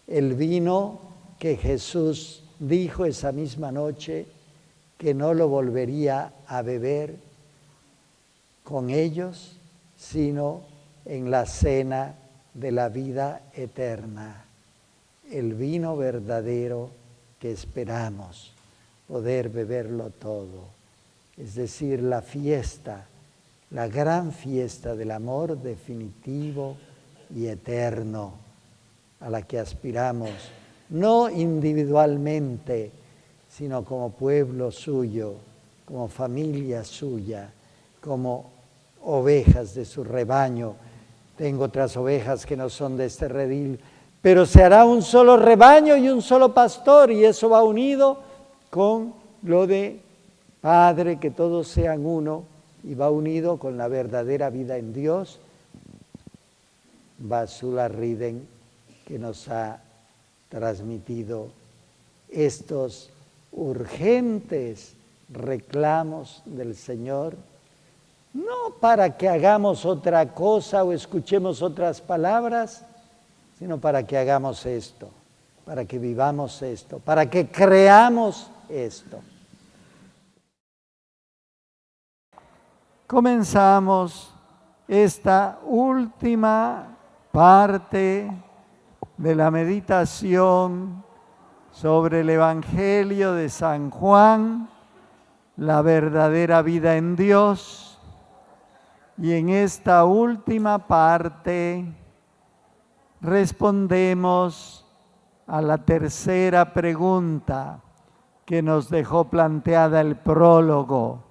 el vino que Jesús dijo esa misma noche que no lo volvería a beber con ellos, sino en la cena de la vida eterna, el vino verdadero que esperamos poder beberlo todo, es decir, la fiesta, la gran fiesta del amor definitivo y eterno a la que aspiramos, no individualmente, sino como pueblo suyo, como familia suya, como ovejas de su rebaño. Tengo otras ovejas que no son de este redil, pero se hará un solo rebaño y un solo pastor, y eso va unido con lo de Padre, que todos sean uno, y va unido con la verdadera vida en Dios, Basula Riden, que nos ha transmitido estos urgentes reclamos del Señor, no para que hagamos otra cosa o escuchemos otras palabras, sino para que hagamos esto, para que vivamos esto, para que creamos esto. Comenzamos esta última parte de la meditación sobre el Evangelio de San Juan, la verdadera vida en Dios. Y en esta última parte respondemos a la tercera pregunta que nos dejó planteada el prólogo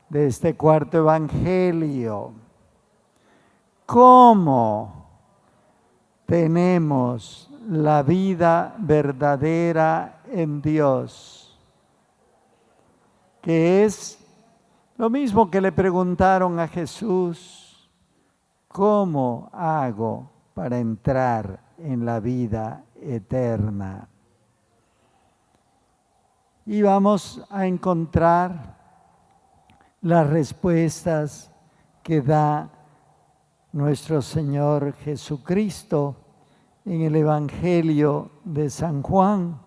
de este cuarto Evangelio. ¿Cómo tenemos la vida verdadera en Dios? Que es lo mismo que le preguntaron a Jesús: ¿cómo hago para entrar en la vida eterna? Y vamos a encontrar las respuestas que da nuestro Señor Jesucristo en el Evangelio de San Juan.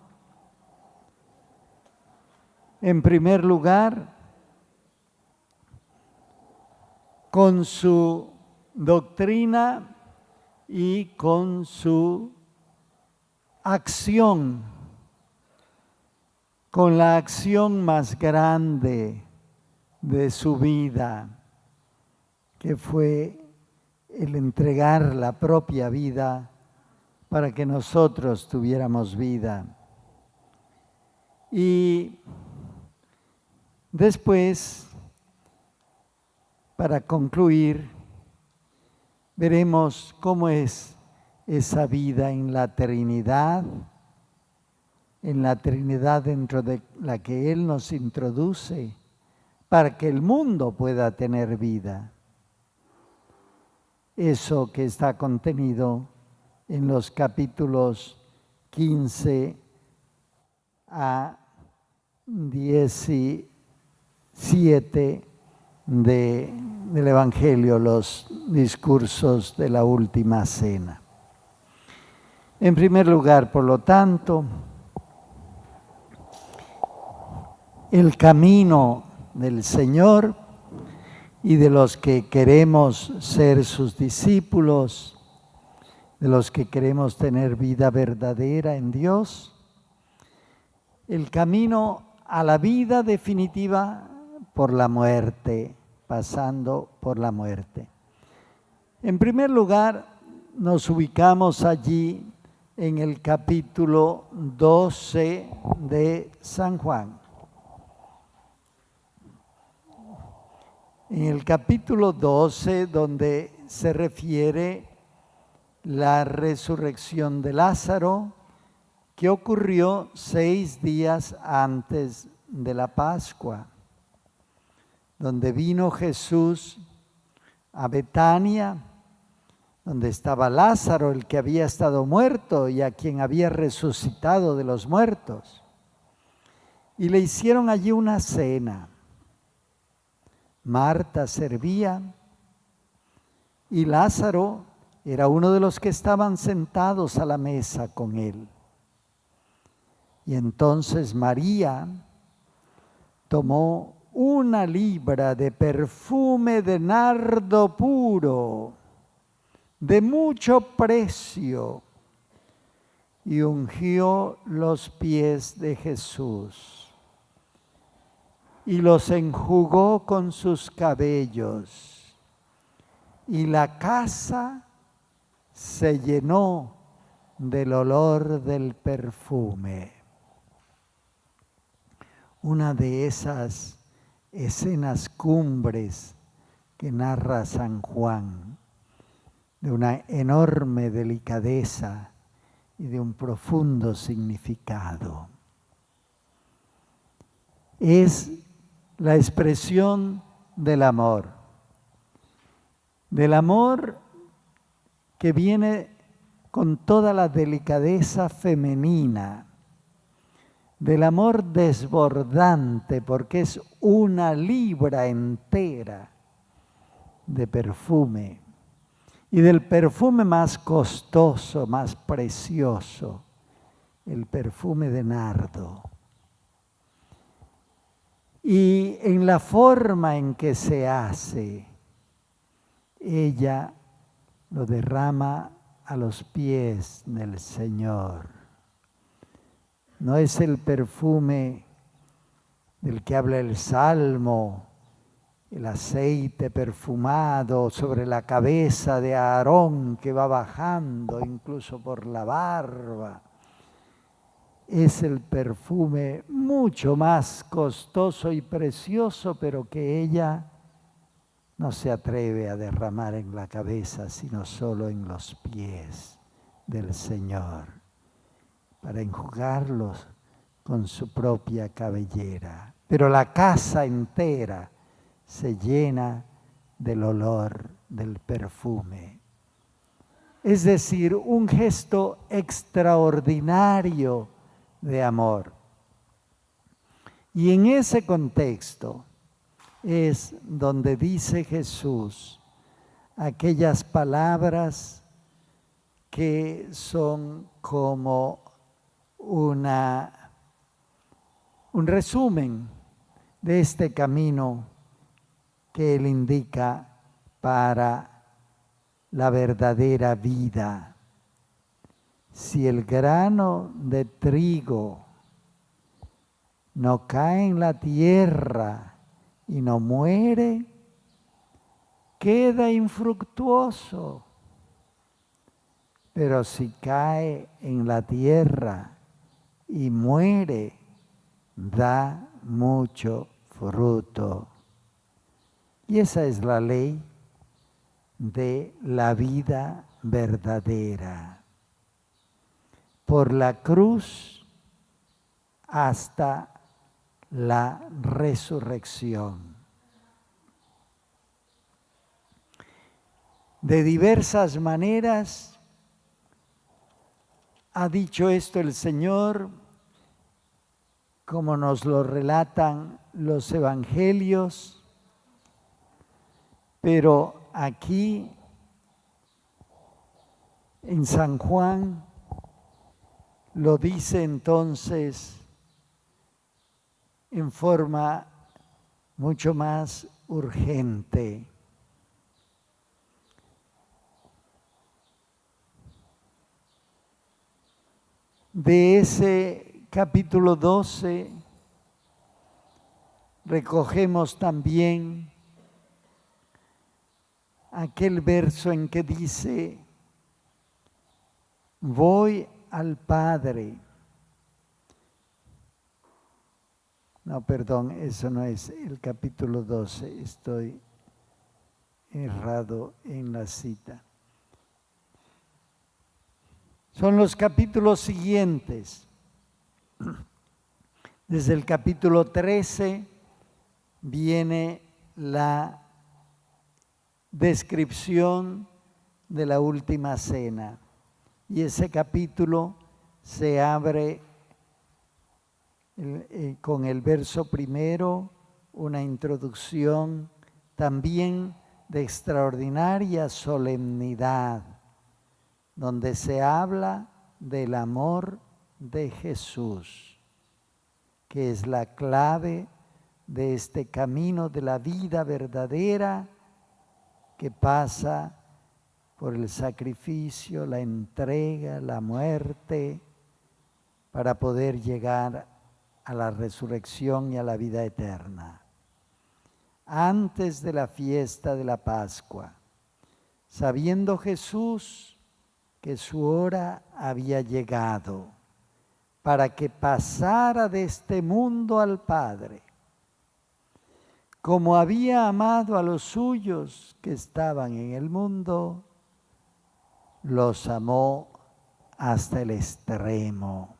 En primer lugar, con su doctrina y con su acción, con la acción más grande de su vida, que fue el entregar la propia vida para que nosotros tuviéramos vida. Y después, para concluir, veremos cómo es esa vida en la Trinidad dentro de la que Él nos introduce, para que el mundo pueda tener vida. Eso que está contenido en los capítulos 15 a 17 del Evangelio, los discursos de la última cena. En primer lugar, por lo tanto, el camino del Señor y de los que queremos ser sus discípulos, de los que queremos tener vida verdadera en Dios, el camino a la vida definitiva por la muerte, pasando por la muerte. En primer lugar, nos ubicamos allí en el capítulo 12 de San Juan. En el capítulo 12, donde se refiere la resurrección de Lázaro, que ocurrió 6 días antes de la Pascua, donde vino Jesús a Betania, donde estaba Lázaro, el que había estado muerto y a quien había resucitado de los muertos. Y le hicieron allí una cena. Marta servía y Lázaro era uno de los que estaban sentados a la mesa con él. Y entonces María tomó 1 libra de perfume de nardo puro, de mucho precio, y ungió los pies de Jesús y los enjugó con sus cabellos, y la casa se llenó del olor del perfume. Una de esas escenas cumbres que narra San Juan, de una enorme delicadeza y de un profundo significado. Es la expresión del amor que viene con toda la delicadeza femenina, del amor desbordante, porque es 1 libra entera de perfume, y del perfume más costoso, más precioso, el perfume de nardo. Y en la forma en que se hace, ella lo derrama a los pies del Señor. No es el perfume del que habla el Salmo, el aceite perfumado sobre la cabeza de Aarón que va bajando incluso por la barba. Es el perfume mucho más costoso y precioso, pero que ella no se atreve a derramar en la cabeza, sino solo en los pies del Señor, para enjugarlos con su propia cabellera. Pero la casa entera se llena del olor del perfume. Es decir, un gesto extraordinario de amor. Y en ese contexto es donde dice Jesús aquellas palabras que son como un resumen de este camino que Él indica para la verdadera vida. Si el grano de trigo no cae en la tierra y no muere, queda infructuoso. Pero si cae en la tierra y muere, da mucho fruto. Y esa es la ley de la vida verdadera. Por la cruz hasta la resurrección. De diversas maneras ha dicho esto el Señor, como nos lo relatan los evangelios, pero aquí en San Juan lo dice entonces en forma mucho más urgente. De ese capítulo 12 recogemos también aquel verso en que dice: voy al Padre. No, perdón, eso no es el capítulo 12, estoy errado en la cita. Son los capítulos siguientes. Desde el capítulo 13 viene la descripción de la última cena. Y ese capítulo se abre con el verso primero, una introducción también de extraordinaria solemnidad, donde se habla del amor de Jesús, que es la clave de este camino de la vida verdadera que pasa por el sacrificio, la entrega, la muerte, para poder llegar a la resurrección y a la vida eterna. Antes de la fiesta de la Pascua, sabiendo Jesús que su hora había llegado para que pasara de este mundo al Padre, como había amado a los suyos que estaban en el mundo, los amó hasta el extremo.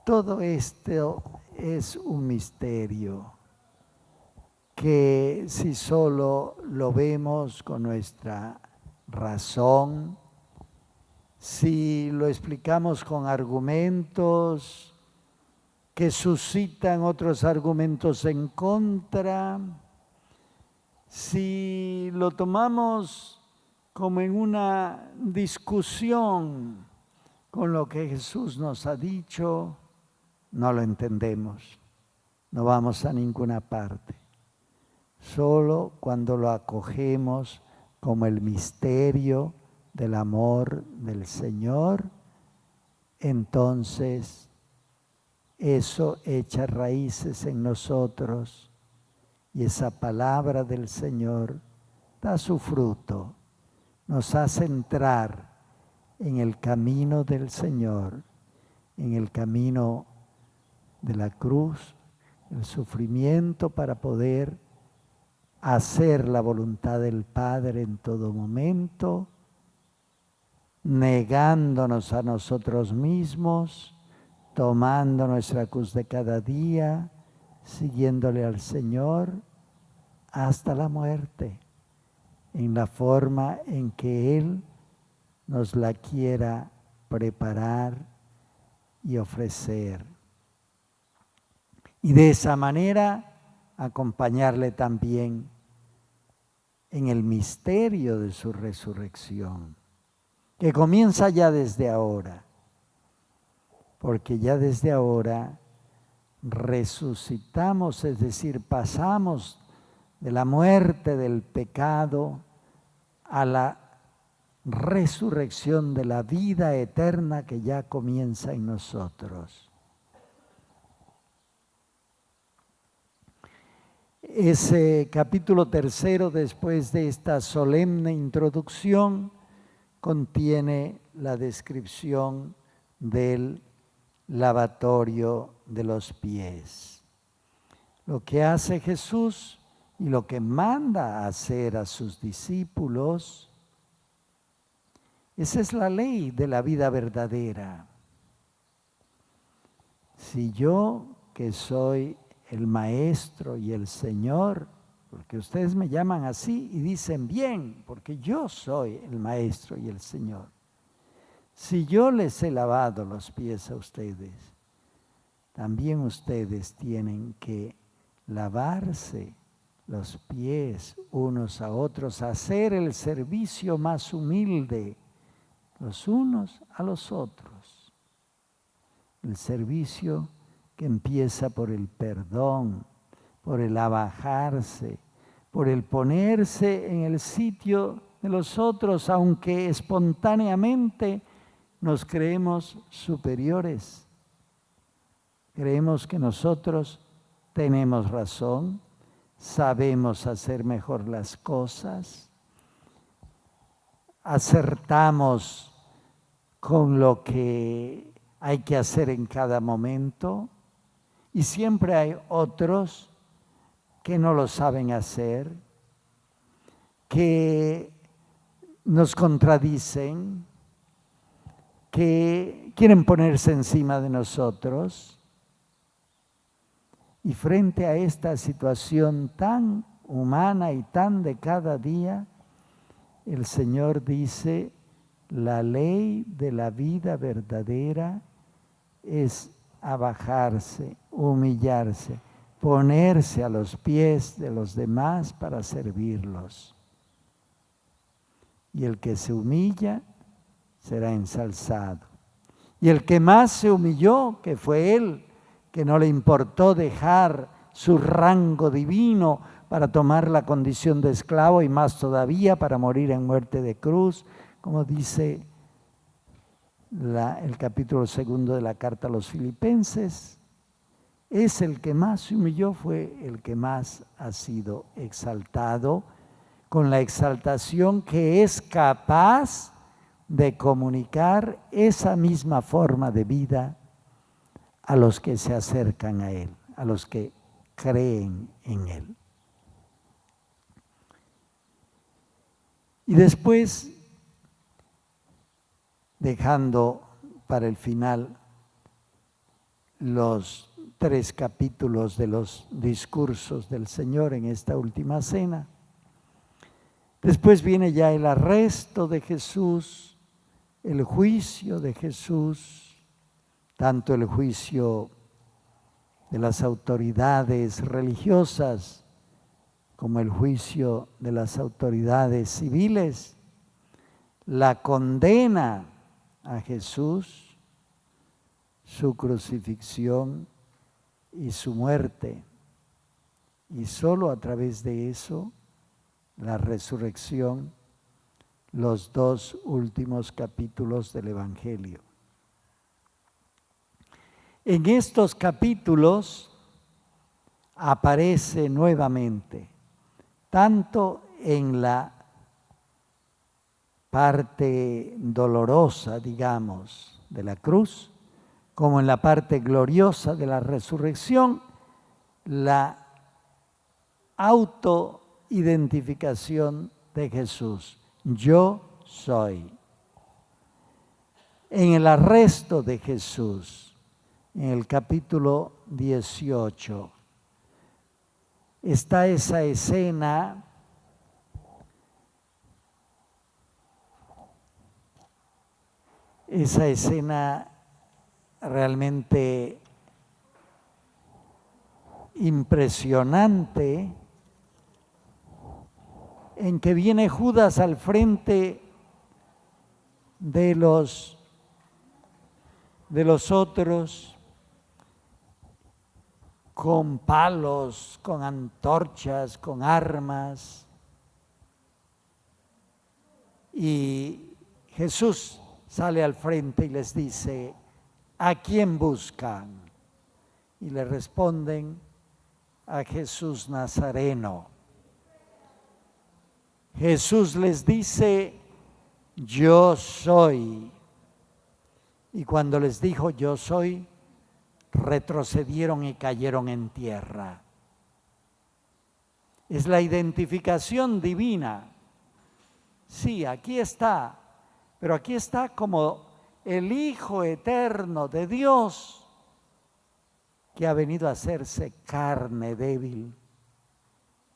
Todo esto es un misterio que si solo lo vemos con nuestra razón, si lo explicamos con argumentos que suscitan otros argumentos en contra, si lo tomamos como en una discusión con lo que Jesús nos ha dicho, no lo entendemos, no vamos a ninguna parte. Solo cuando lo acogemos como el misterio del amor del Señor, entonces eso echa raíces en nosotros y esa palabra del Señor da su fruto, nos hace entrar en el camino del Señor, en el camino de la cruz, el sufrimiento para poder hacer la voluntad del Padre en todo momento, negándonos a nosotros mismos, tomando nuestra cruz de cada día, siguiéndole al Señor hasta la muerte, en la forma en que Él nos la quiera preparar y ofrecer. Y de esa manera acompañarle también en el misterio de su resurrección, que comienza ya desde ahora, porque ya desde ahora resucitamos, es decir, pasamos de la muerte del pecado a la resurrección de la vida eterna que ya comienza en nosotros. Ese capítulo 3, después de esta solemne introducción, contiene la descripción del lavatorio de los pies. Lo que hace Jesús y lo que manda a hacer a sus discípulos, esa es la ley de la vida verdadera. Si yo, que soy el Maestro y el Señor, porque ustedes me llaman así y dicen bien, porque yo soy el Maestro y el Señor. Si yo les he lavado los pies a ustedes, también ustedes tienen que lavarse los pies unos a otros, hacer el servicio más humilde los unos a los otros. El servicio que empieza por el perdón, por el abajarse, por el ponerse en el sitio de los otros, aunque espontáneamente nos creemos superiores. Creemos que nosotros tenemos razón, sabemos hacer mejor las cosas, acertamos con lo que hay que hacer en cada momento, y siempre hay otros que no lo saben hacer, que nos contradicen, que quieren ponerse encima de nosotros. Y frente a esta situación tan humana y tan de cada día, el Señor dice: la ley de la vida verdadera es abajarse, humillarse, ponerse a los pies de los demás para servirlos. Y el que se humilla será ensalzado. Y el que más se humilló, que fue él, que no le importó dejar su rango divino para tomar la condición de esclavo y más todavía para morir en muerte de cruz, como dice el capítulo 2 de la carta a los Filipenses, es el que más se humilló, fue el que más ha sido exaltado, con la exaltación que es capaz de comunicar esa misma forma de vida a los que se acercan a Él, a los que creen en Él. Y después, dejando para el final los 3 capítulos de los discursos del Señor en esta última cena, después viene ya el arresto de Jesús, el juicio de Jesús, tanto el juicio de las autoridades religiosas como el juicio de las autoridades civiles, la condena a Jesús, su crucifixión y su muerte, y solo a través de eso, la resurrección, los 2 últimos capítulos del Evangelio. En estos capítulos aparece nuevamente, tanto en la parte dolorosa, digamos, de la cruz, como en la parte gloriosa de la resurrección, la autoidentificación de Jesús. Yo soy. En el arresto de Jesús, en el capítulo 18, está esa escena realmente impresionante, en que viene Judas al frente de los otros, con palos, con antorchas, con armas, y Jesús sale al frente y les dice: ¿a quién buscan? Y le responden: a Jesús Nazareno. Jesús les dice: yo soy. Y cuando les dijo yo soy, retrocedieron y cayeron en tierra. Es la identificación divina. Sí, aquí está, pero aquí está como el Hijo eterno de Dios, que ha venido a hacerse carne débil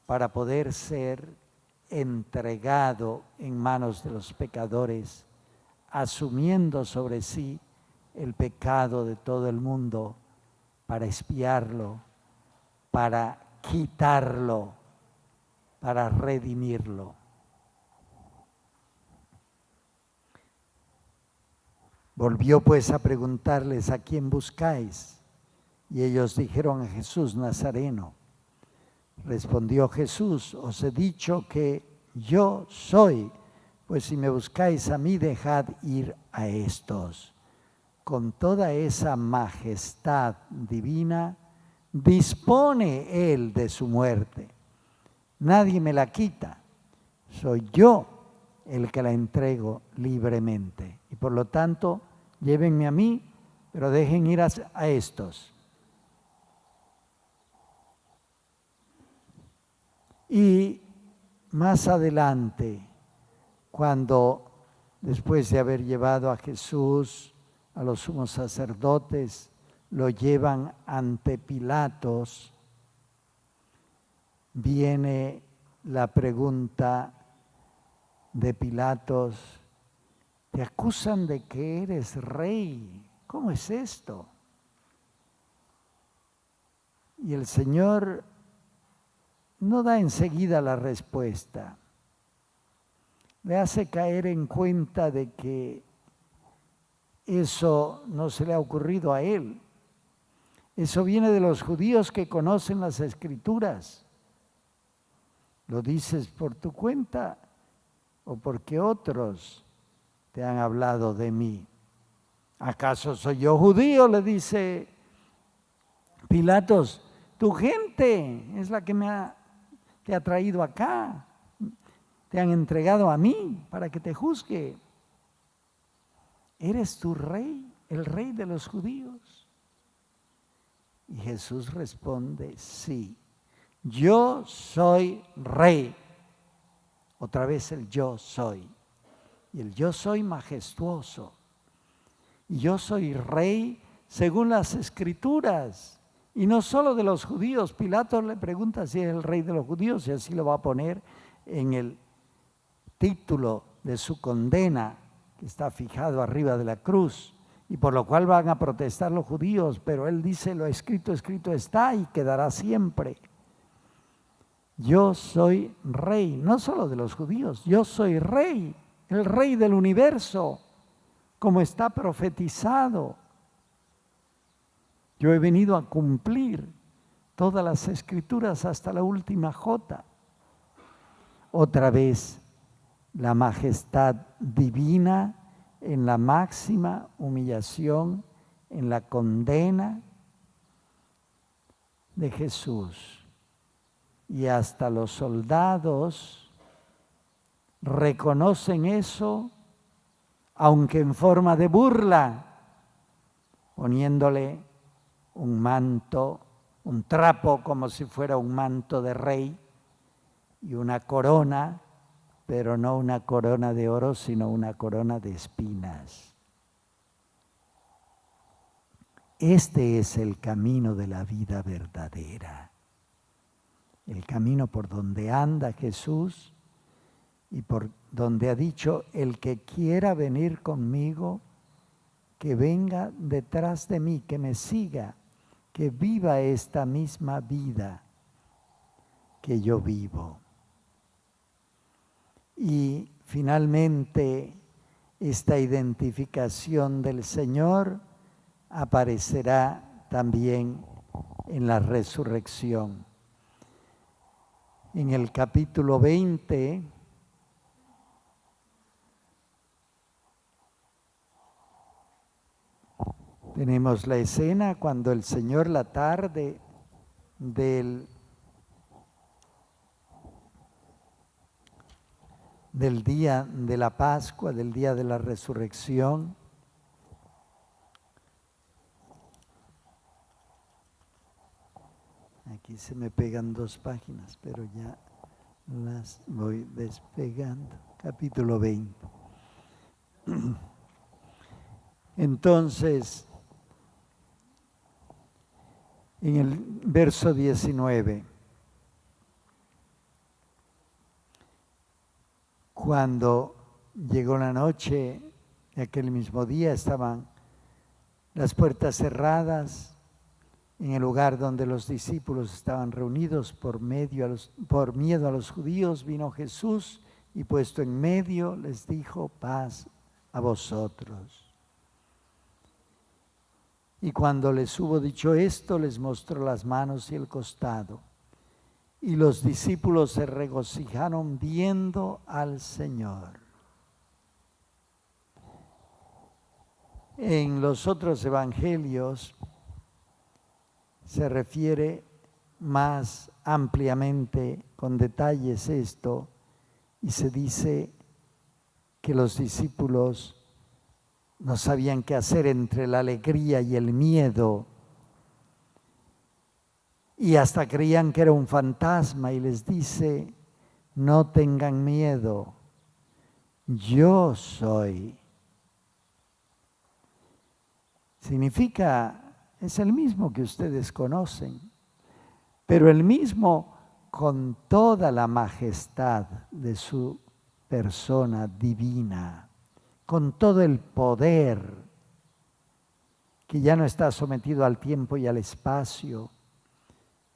para poder ser entregado en manos de los pecadores, asumiendo sobre sí el pecado de todo el mundo para expiarlo, para quitarlo, para redimirlo. Volvió pues a preguntarles: ¿a quién buscáis? Y ellos dijeron: a Jesús Nazareno. Respondió Jesús: os he dicho que yo soy, pues si me buscáis a mí, dejad ir a estos. Con toda esa majestad divina, dispone Él de su muerte. Nadie me la quita, soy yo el que la entrego libremente. Y por lo tanto, llévenme a mí, pero dejen ir a estos. Y más adelante, cuando después de haber llevado a Jesús a los sumos sacerdotes, lo llevan ante Pilatos, viene la pregunta de Pilatos: te acusan de que eres rey, ¿cómo es esto? Y el Señor no da enseguida la respuesta, le hace caer en cuenta de que eso no se le ha ocurrido a él. Eso viene de los judíos que conocen las Escrituras. ¿Lo dices por tu cuenta o porque otros te han hablado de mí? ¿Acaso soy yo judío?, le dice Pilatos. Tu gente es la que te ha traído acá. Te han entregado a mí para que te juzgue. ¿Eres tu rey, el rey de los judíos? Y Jesús responde: sí, yo soy rey. Otra vez el yo soy. Y el yo soy majestuoso. Y yo soy rey según las Escrituras. Y no solo de los judíos. Pilato le pregunta si es el rey de los judíos, y así lo va a poner en el título de su condena, que está fijado arriba de la cruz, y por lo cual van a protestar los judíos, pero él dice: lo escrito, escrito está, y quedará siempre. Yo soy rey, no solo de los judíos, yo soy rey, el rey del universo, como está profetizado. Yo he venido a cumplir todas las Escrituras hasta la última jota. Otra vez, la majestad divina en la máxima humillación, en la condena de Jesús. Y hasta los soldados reconocen eso, aunque en forma de burla, poniéndole un manto, un trapo como si fuera un manto de rey, y una corona, pero no una corona de oro, sino una corona de espinas. Este es el camino de la vida verdadera, el camino por donde anda Jesús y por donde ha dicho: el que quiera venir conmigo, que venga detrás de mí, que me siga, que viva esta misma vida que yo vivo. Y finalmente, esta identificación del Señor aparecerá también en la resurrección. En el capítulo 20, tenemos la escena cuando el Señor, la tarde del día de la Pascua, del día de la resurrección, aquí se me pegan 2 páginas, pero ya las voy despegando. Capítulo 20. Entonces, en el verso 19, cuando llegó la noche de aquel mismo día, estaban las puertas cerradas en el lugar donde los discípulos estaban reunidos. Por miedo a los judíos, vino Jesús y, puesto en medio, les dijo: paz a vosotros. Y cuando les hubo dicho esto, les mostró las manos y el costado. Y los discípulos se regocijaron viendo al Señor. En los otros evangelios se refiere más ampliamente, con detalles, esto, y se dice que los discípulos no sabían qué hacer entre la alegría y el miedo. Y hasta creían que era un fantasma y les dice, no tengan miedo, yo soy. Significa, es el mismo que ustedes conocen, pero el mismo con toda la majestad de su persona divina, con todo el poder, que ya no está sometido al tiempo y al espacio,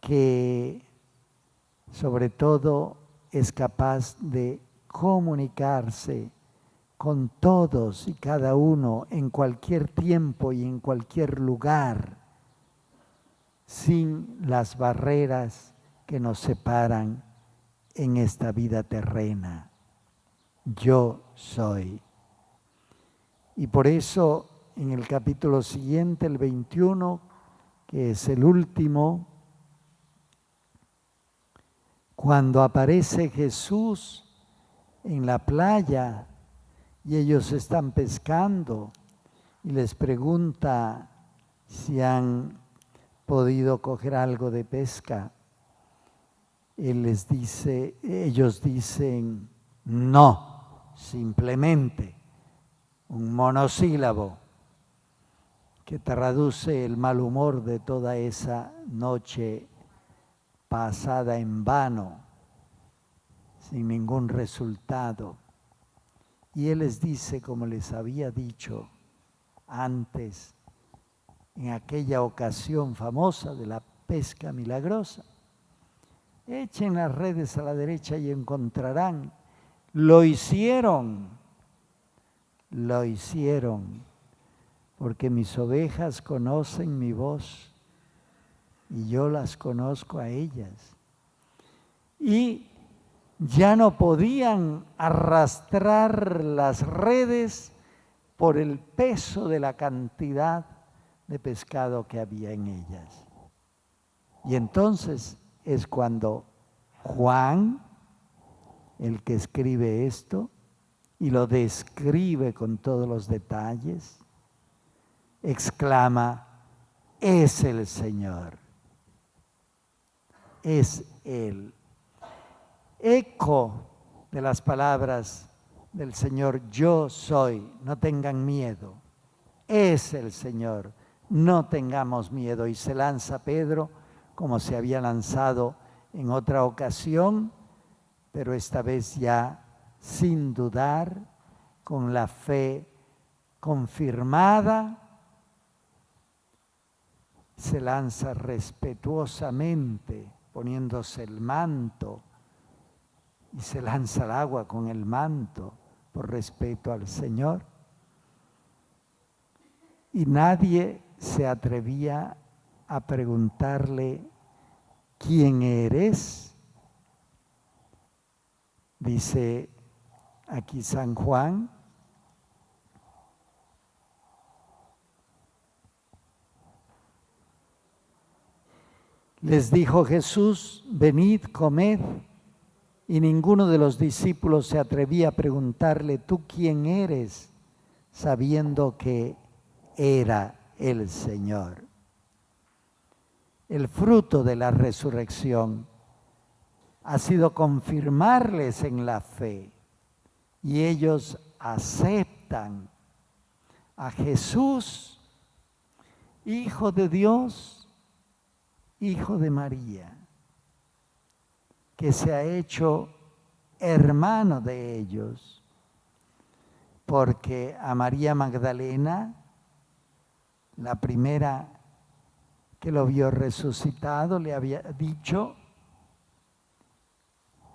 que sobre todo es capaz de comunicarse con todos y cada uno en cualquier tiempo y en cualquier lugar, sin las barreras que nos separan en esta vida terrena. Yo soy. Y por eso en el capítulo siguiente, el 21, que es el último, cuando aparece Jesús en la playa y ellos están pescando y les pregunta si han podido coger algo de pesca, Él les dice, ellos dicen no, simplemente un monosílabo que traduce el mal humor de toda esa noche pasada en vano, sin ningún resultado. Y Él les dice, como les había dicho antes, en aquella ocasión famosa de la pesca milagrosa, echen las redes a la derecha y encontrarán. Lo hicieron, porque mis ovejas conocen mi voz y yo las conozco a ellas. Y ya no podían arrastrar las redes por el peso de la cantidad de pescado que había en ellas. Y entonces es cuando Juan, el que escribe esto, y lo describe con todos los detalles, exclama, es el Señor, es Él. Eco de las palabras del Señor, yo soy, no tengan miedo, es el Señor, no tengamos miedo. Y se lanza Pedro como se había lanzado en otra ocasión, pero esta vez ya sin dudar, con la fe confirmada, se lanza respetuosamente, poniéndose el manto, y se lanza al agua con el manto por respeto al Señor. Y nadie se atrevía a preguntarle, ¿quién eres? Dice aquí San Juan, les dijo Jesús, venid, comed. Y ninguno de los discípulos se atrevía a preguntarle, ¿tú quién eres? Sabiendo que era el Señor. El fruto de la resurrección ha sido confirmarles en la fe y ellos aceptan a Jesús, Hijo de Dios, Hijo de María, que se ha hecho hermano de ellos, porque a María Magdalena, la primera que lo vio resucitado, le había dicho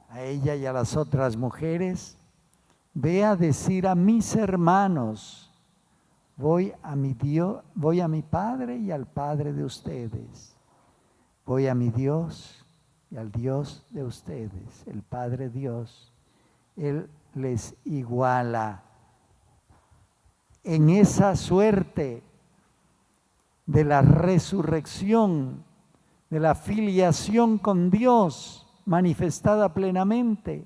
a ella y a las otras mujeres, ve a decir a mis hermanos, voy a mi Padre y al Padre de ustedes, voy a mi Dios y al Dios de ustedes, el Padre Dios. Él les iguala en esa suerte de la resurrección, de la filiación con Dios manifestada plenamente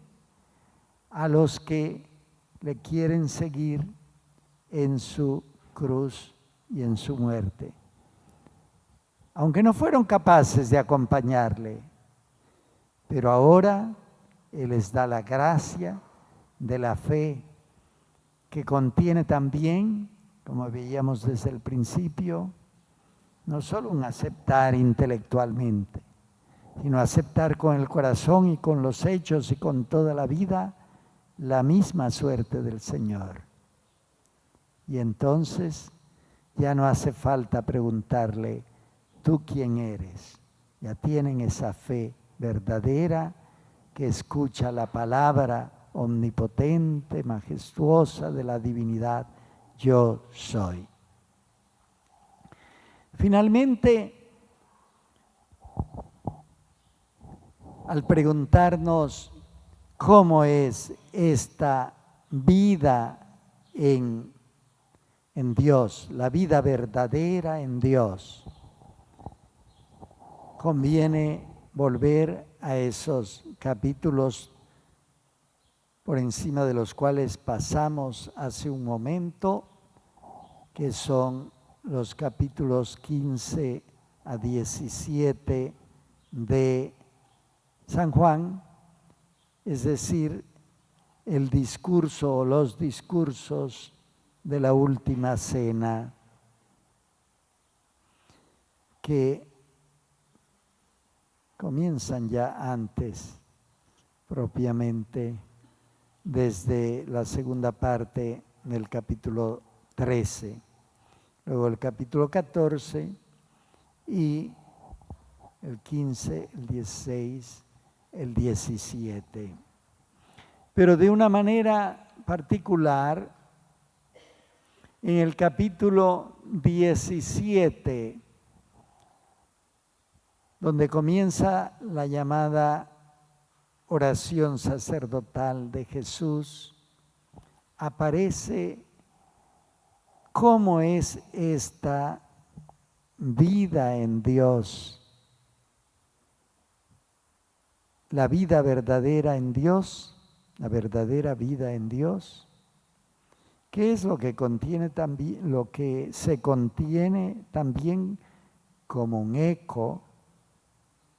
a los que le quieren seguir en su cruz y en su muerte. Aunque no fueron capaces de acompañarle, pero ahora Él les da la gracia de la fe que contiene también, como veíamos desde el principio, no solo un aceptar intelectualmente, sino aceptar con el corazón y con los hechos y con toda la vida la misma suerte del Señor. Y entonces ya no hace falta preguntarle, ¿tú quién eres? Ya tienen esa fe verdadera que escucha la palabra omnipotente, majestuosa de la divinidad, yo soy. Finalmente, al preguntarnos cómo es esta vida en Dios, la vida verdadera en Dios, conviene volver a esos capítulos por encima de los cuales pasamos hace un momento, que son los capítulos 15 a 17 de San Juan, es decir, el discurso o los discursos de la última cena, que comienzan ya antes, propiamente, desde la segunda parte del capítulo 13, luego el capítulo 14 y el 15, el 16, el 17. Pero de una manera particular, en el capítulo 17, donde comienza la llamada oración sacerdotal de Jesús, aparece cómo es esta vida en Dios, la vida verdadera en Dios, la verdadera vida en Dios. ¿Qué es lo que contiene también, lo que se contiene también como un eco,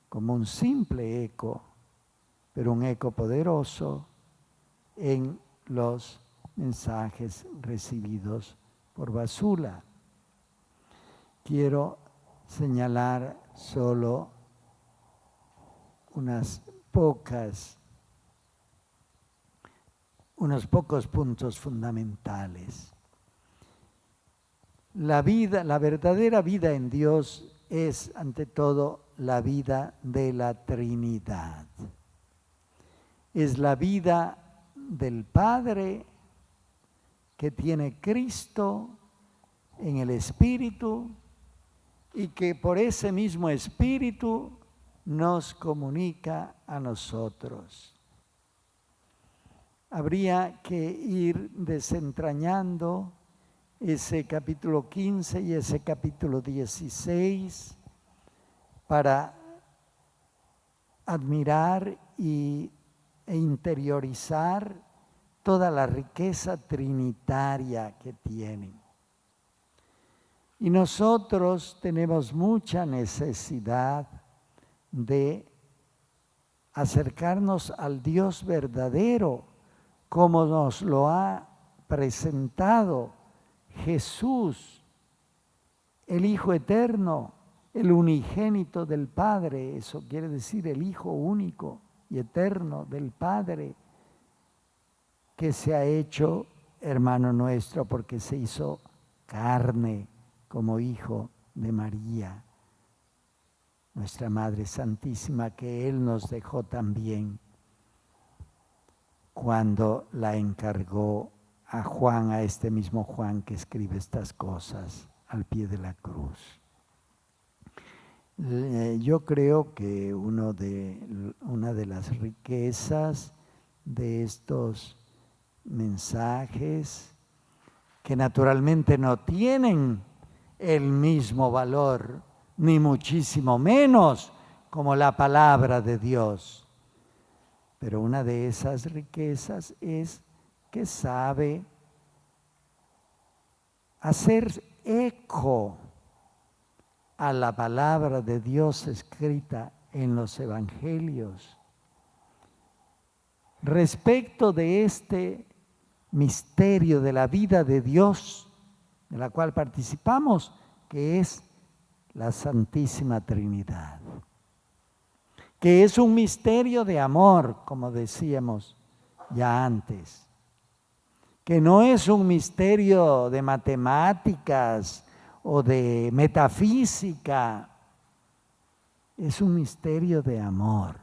como un simple eco, pero un eco poderoso en los mensajes recibidos por Basula? Quiero señalar solo unos pocos puntos fundamentales. La verdadera vida en Dios es, ante todo, la vida de la Trinidad. Es la vida del Padre que tiene Cristo en el Espíritu y que por ese mismo Espíritu nos comunica a nosotros. Habría que ir desentrañando ese capítulo 15 y ese capítulo 16 para admirar e interiorizar toda la riqueza trinitaria que tienen. Y nosotros tenemos mucha necesidad de acercarnos al Dios verdadero, como nos lo ha presentado Jesús, el Hijo eterno, el unigénito del Padre, eso quiere decir el Hijo único y eterno del Padre, que se ha hecho hermano nuestro porque se hizo carne como hijo de María, nuestra Madre Santísima, que Él nos dejó también cuando la encargó a Juan, a este mismo Juan que escribe estas cosas al pie de la cruz. Yo creo que una de las riquezas de estos mensajes, que naturalmente no tienen el mismo valor, ni muchísimo menos como la palabra de Dios, pero una de esas riquezas es que sabe hacer eco a la palabra de Dios escrita en los evangelios respecto de este misterio de la vida de Dios, de la cual participamos, que es la Santísima Trinidad, que es un misterio de amor, como decíamos ya antes, que no es un misterio de matemáticas o de metafísica, es un misterio de amor.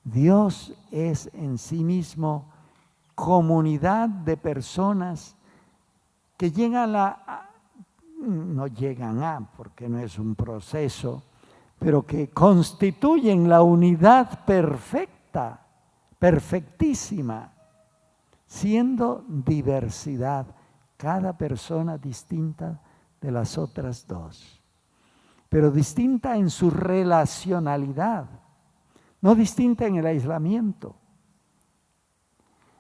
Dios es en sí mismo comunidad de personas que llegan no llegan a, porque no es un proceso, pero que constituyen la unidad perfecta, perfectísima, siendo diversidad, cada persona distinta de las otras dos, pero distinta en su relacionalidad, no distinta en el aislamiento.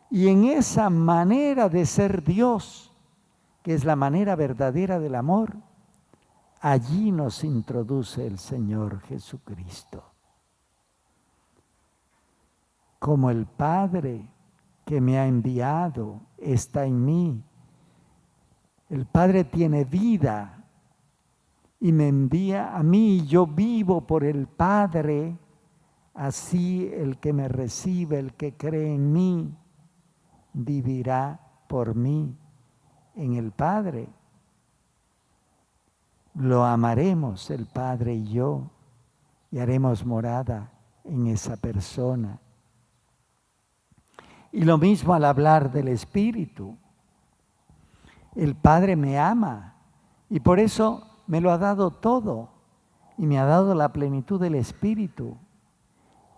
Y en esa manera de ser Dios, que es la manera verdadera del amor, allí nos introduce el Señor Jesucristo. Como el Padre que me ha enviado está en mí, el Padre tiene vida y me envía a mí, y yo vivo por el Padre, así el que me recibe, el que cree en mí, vivirá por mí en el Padre. Lo amaremos el Padre y yo, y haremos morada en esa persona. Y lo mismo al hablar del Espíritu. El Padre me ama y por eso me lo ha dado todo y me ha dado la plenitud del Espíritu.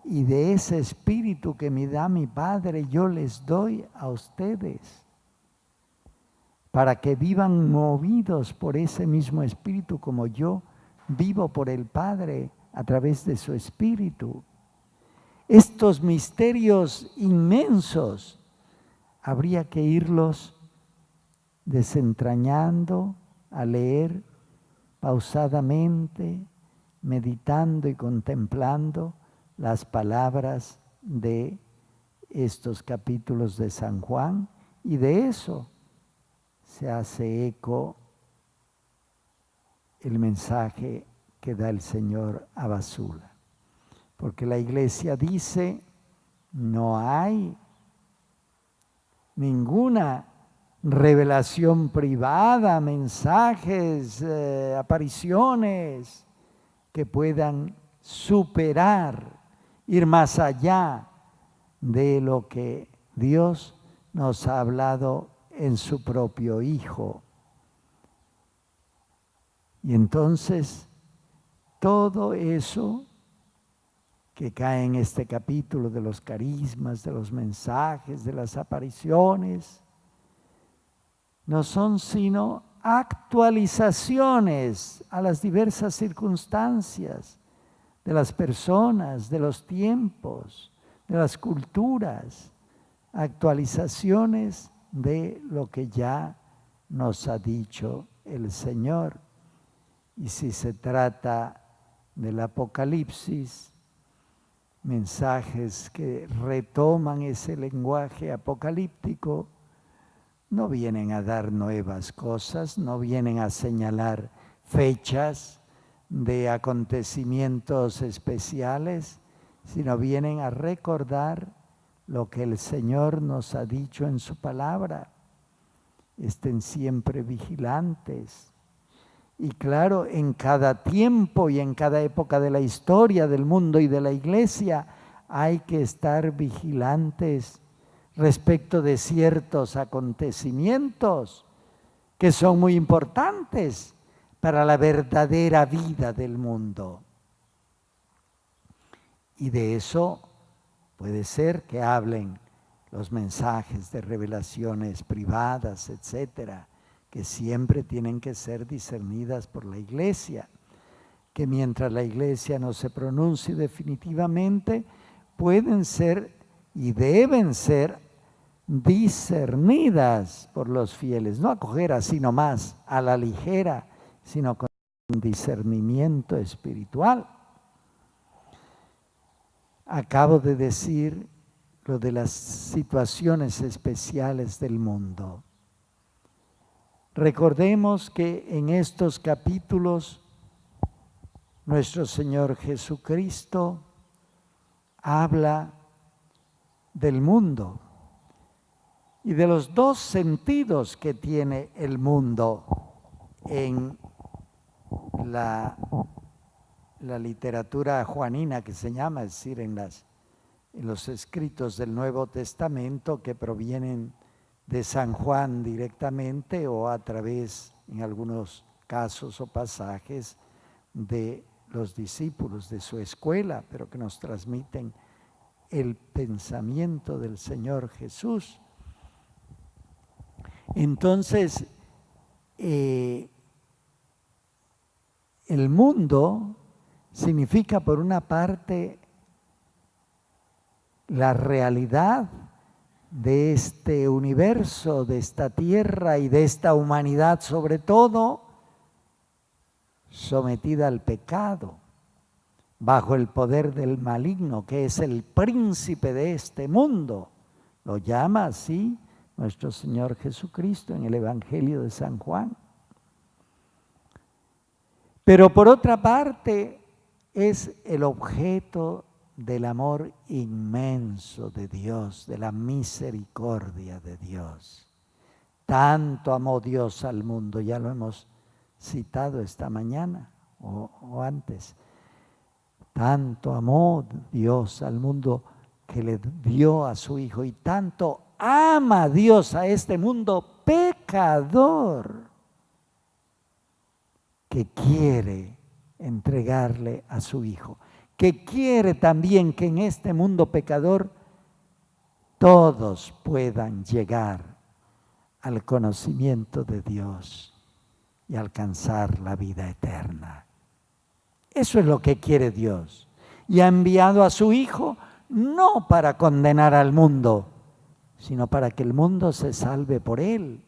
Y de ese Espíritu que me da mi Padre yo les doy a ustedes para que vivan movidos por ese mismo Espíritu como yo vivo por el Padre a través de su Espíritu. Estos misterios inmensos habría que irlos desentrañando, a leer pausadamente, meditando y contemplando las palabras de estos capítulos de San Juan, y de eso se hace eco el mensaje que da el Señor a Basula. Porque la Iglesia dice, no hay ninguna revelación privada, mensajes, apariciones que puedan superar, ir más allá de lo que Dios nos ha hablado en su propio Hijo. Y entonces, todo eso que cae en este capítulo de los carismas, de los mensajes, de las apariciones, no son sino actualizaciones a las diversas circunstancias de las personas, de los tiempos, de las culturas, actualizaciones de lo que ya nos ha dicho el Señor. Y si se trata del Apocalipsis, mensajes que retoman ese lenguaje apocalíptico, no vienen a dar nuevas cosas, no vienen a señalar fechas de acontecimientos especiales, sino vienen a recordar lo que el Señor nos ha dicho en su palabra. Estén siempre vigilantes. Y claro, en cada tiempo y en cada época de la historia del mundo y de la Iglesia hay que estar vigilantes respecto de ciertos acontecimientos que son muy importantes para la verdadera vida del mundo. Y de eso puede ser que hablen los mensajes de revelaciones privadas, etcétera, que siempre tienen que ser discernidas por la Iglesia, que mientras la Iglesia no se pronuncie definitivamente, pueden ser y deben ser discernidas por los fieles, no a coger así nomás a la ligera, sino con discernimiento espiritual. Acabo de decir lo de las situaciones especiales del mundo. Recordemos que en estos capítulos nuestro Señor Jesucristo habla del mundo y de los dos sentidos que tiene el mundo en la literatura juanina, que se llama, es decir, en los escritos del Nuevo Testamento que provienen de San Juan directamente o a través, en algunos casos o pasajes, de los discípulos de su escuela, pero que nos transmiten el pensamiento del Señor Jesús. Entonces, el mundo significa, por una parte, la realidad de este universo, de esta tierra y de esta humanidad, sobre todo, sometida al pecado, bajo el poder del maligno, que es el príncipe de este mundo. Lo llama así nuestro Señor Jesucristo en el Evangelio de San Juan. Pero por otra parte, es el objeto del amor inmenso de Dios, de la misericordia de Dios. Tanto amó Dios al mundo, ya lo hemos citado esta mañana o antes. Tanto amó Dios al mundo que le dio a su Hijo, y tanto ama Dios a este mundo pecador que quiere entregarle a su Hijo, que quiere también que en este mundo pecador todos puedan llegar al conocimiento de Dios y alcanzar la vida eterna. Eso es lo que quiere Dios. Y ha enviado a su Hijo no para condenar al mundo, sino para que el mundo se salve por Él.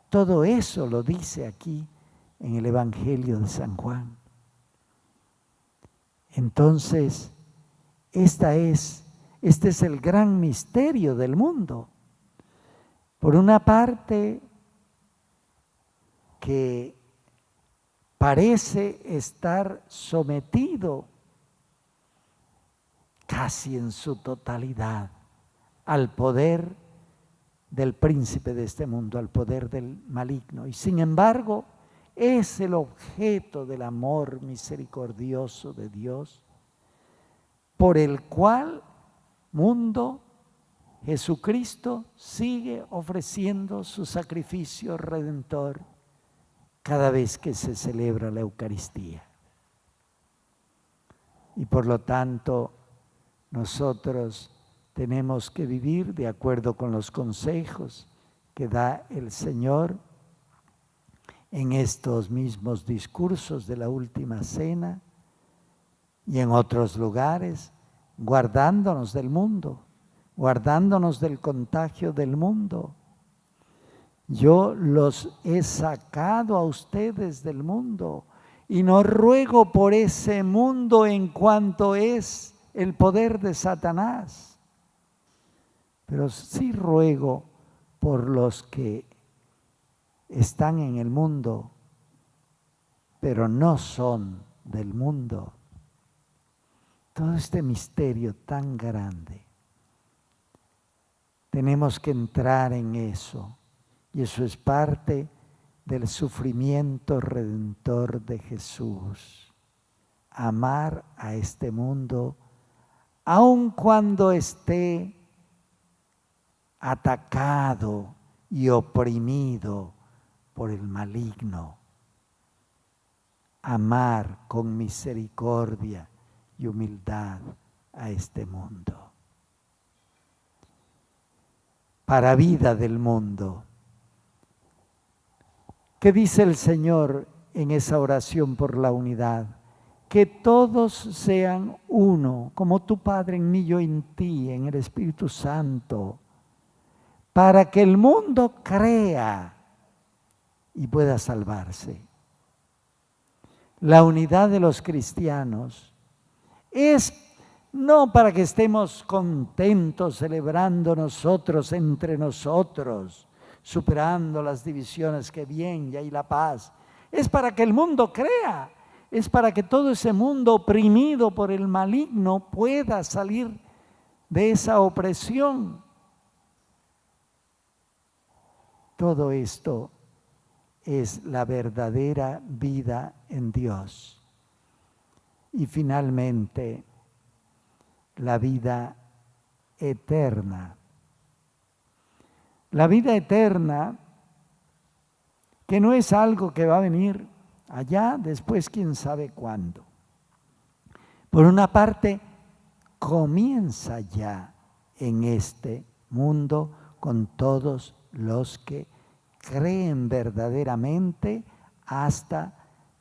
Todo eso lo dice aquí en el Evangelio de San Juan. Entonces, este es el gran misterio del mundo. Por una parte, que parece estar sometido casi en su totalidad al poder del príncipe de este mundo, al poder del maligno. Y sin embargo, es el objeto del amor misericordioso de Dios, por el cual mundo Jesucristo sigue ofreciendo su sacrificio redentor cada vez que se celebra la Eucaristía. Y por lo tanto, nosotros tenemos que vivir de acuerdo con los consejos que da el Señor en estos mismos discursos de la última cena y en otros lugares, guardándonos del mundo, guardándonos del contagio del mundo. Yo los he sacado a ustedes del mundo y no ruego por ese mundo en cuanto es el poder de Satanás, pero sí ruego por los que están en el mundo, pero no son del mundo. Todo este misterio tan grande, tenemos que entrar en eso, y eso es parte del sufrimiento redentor de Jesús. Amar a este mundo, aun cuando esté atacado y oprimido por el maligno. Amar con misericordia y humildad a este mundo. Para vida del mundo. ¿Qué dice el Señor en esa oración por la unidad? Que todos sean uno, como tu Padre en mí, yo en ti, en el Espíritu Santo, para que el mundo crea y pueda salvarse. La unidad de los cristianos es no para que estemos contentos celebrando nosotros entre nosotros, superando las divisiones, que bien, y hay la paz. Es para que el mundo crea, es para que todo ese mundo oprimido por el maligno pueda salir de esa opresión. Todo esto es la verdadera vida en Dios. Y finalmente, la vida eterna. La vida eterna, que no es algo que va a venir allá, después quién sabe cuándo. Por una parte, comienza ya en este mundo con todos los que creen verdaderamente hasta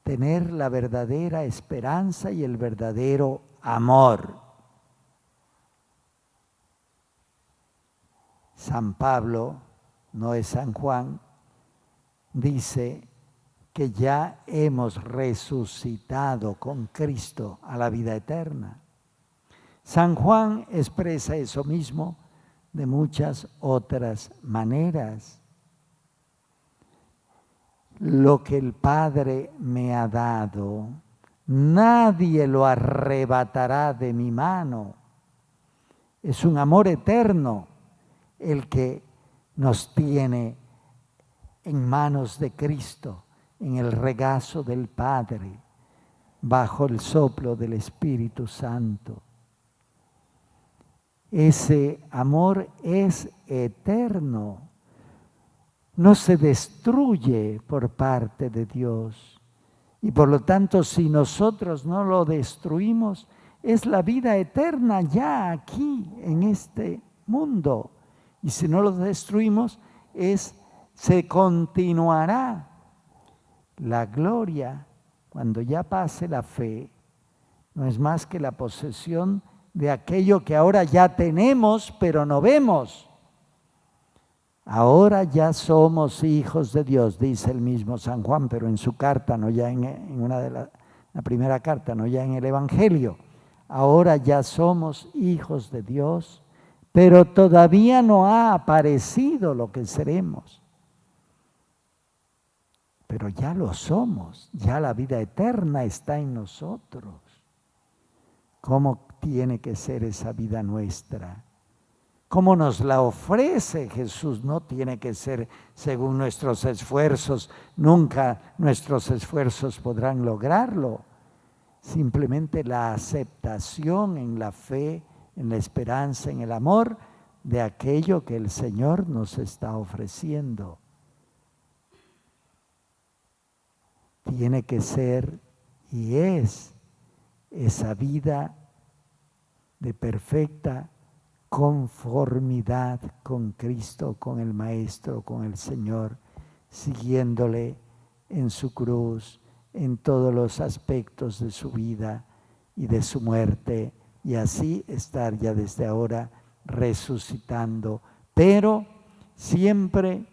tener la verdadera esperanza y el verdadero amor. San Pablo, no es San Juan, dice que ya hemos resucitado con Cristo a la vida eterna. San Juan expresa eso mismo de muchas otras maneras. Lo que el Padre me ha dado, nadie lo arrebatará de mi mano. Es un amor eterno el que nos tiene en manos de Cristo, en el regazo del Padre, bajo el soplo del Espíritu Santo. Ese amor es eterno, no se destruye por parte de Dios. Y por lo tanto, si nosotros no lo destruimos, es la vida eterna ya aquí, en este mundo. Y si no lo destruimos, se continuará la gloria. Cuando ya pase la fe, no es más que la posesión de aquello que ahora ya tenemos, pero no vemos. Ahora ya somos hijos de Dios, dice el mismo San Juan, pero en su carta, no ya en la primera carta, no ya en el Evangelio. Ahora ya somos hijos de Dios, pero todavía no ha aparecido lo que seremos. Pero ya lo somos, ya la vida eterna está en nosotros. ¿Cómo tiene que ser esa vida nuestra? ¿Cómo nos la ofrece Jesús? No tiene que ser según nuestros esfuerzos, nunca nuestros esfuerzos podrán lograrlo. Simplemente la aceptación en la fe, en la esperanza, en el amor de aquello que el Señor nos está ofreciendo. Tiene que ser y es esa vida de perfecta conformidad con Cristo, con el Maestro, con el Señor, siguiéndole en su cruz, en todos los aspectos de su vida y de su muerte, y así estar ya desde ahora resucitando, pero siempre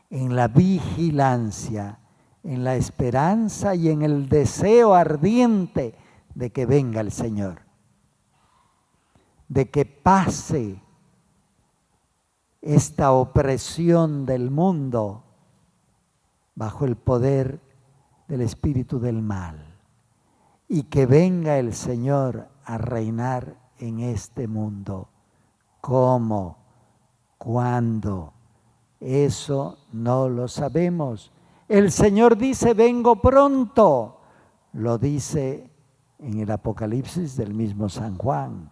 en la vigilancia, en la esperanza y en el deseo ardiente de que venga el Señor, de que pase esta opresión del mundo bajo el poder del espíritu del mal y que venga el Señor a reinar en este mundo. ¿Cómo? ¿Cuándo? Eso no lo sabemos. El Señor dice, vengo pronto. Lo dice en el Apocalipsis del mismo San Juan.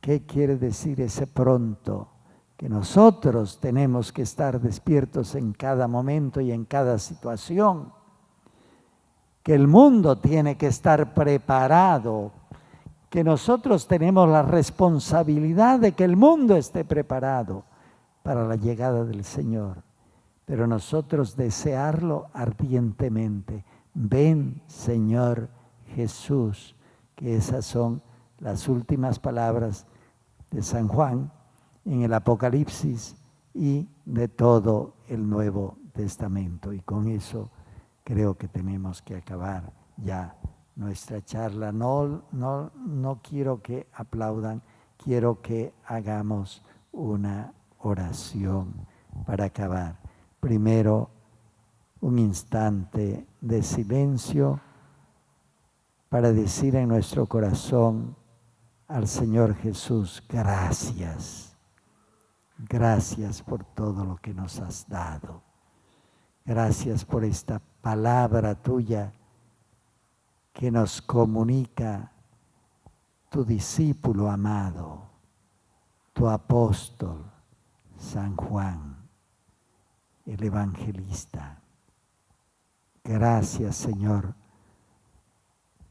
¿Qué quiere decir ese pronto? Que nosotros tenemos que estar despiertos en cada momento y en cada situación. Que el mundo tiene que estar preparado. Que nosotros tenemos la responsabilidad de que el mundo esté preparado para la llegada del Señor. Pero nosotros desearlo ardientemente. Ven, Señor Jesús, que esas son las últimas palabras de San Juan en el Apocalipsis y de todo el Nuevo Testamento. Y con eso creo que tenemos que acabar ya nuestra charla. No quiero que aplaudan, quiero que hagamos una oración para acabar. Primero, un instante de silencio para decir en nuestro corazón al Señor Jesús: gracias. Gracias por todo lo que nos has dado. Gracias por esta palabra tuya que nos comunica tu discípulo amado, tu apóstol, San Juan, el evangelista. Gracias, Señor,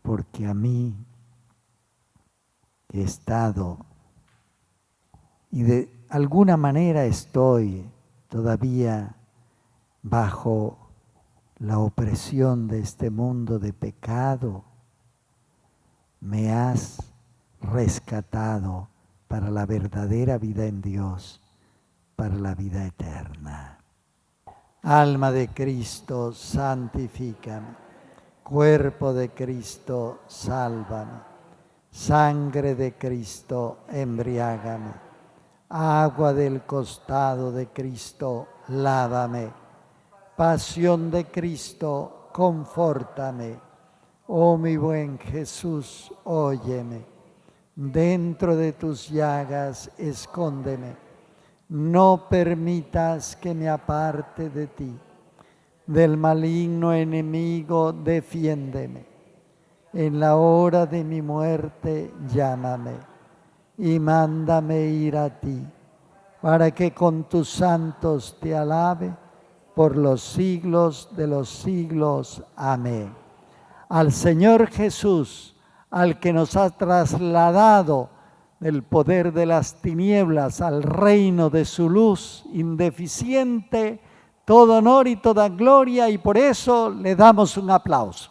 porque a mí he estado y de alguna manera estoy todavía bajo la opresión de este mundo de pecado. Me has rescatado para la verdadera vida en Dios, para la vida eterna. Alma de Cristo, santifícame. Cuerpo de Cristo, sálvame. Sangre de Cristo, embriágame. Agua del costado de Cristo, lávame. Pasión de Cristo, confórtame. Oh mi buen Jesús, óyeme. Dentro de tus llagas, escóndeme. No permitas que me aparte de ti. Del maligno enemigo, defiéndeme. En la hora de mi muerte, llámame y mándame ir a ti, para que con tus santos te alabe por los siglos de los siglos. Amén. Al Señor Jesús, al que nos ha trasladado del poder de las tinieblas al reino de su luz indeficiente, todo honor y toda gloria, y por eso le damos un aplauso.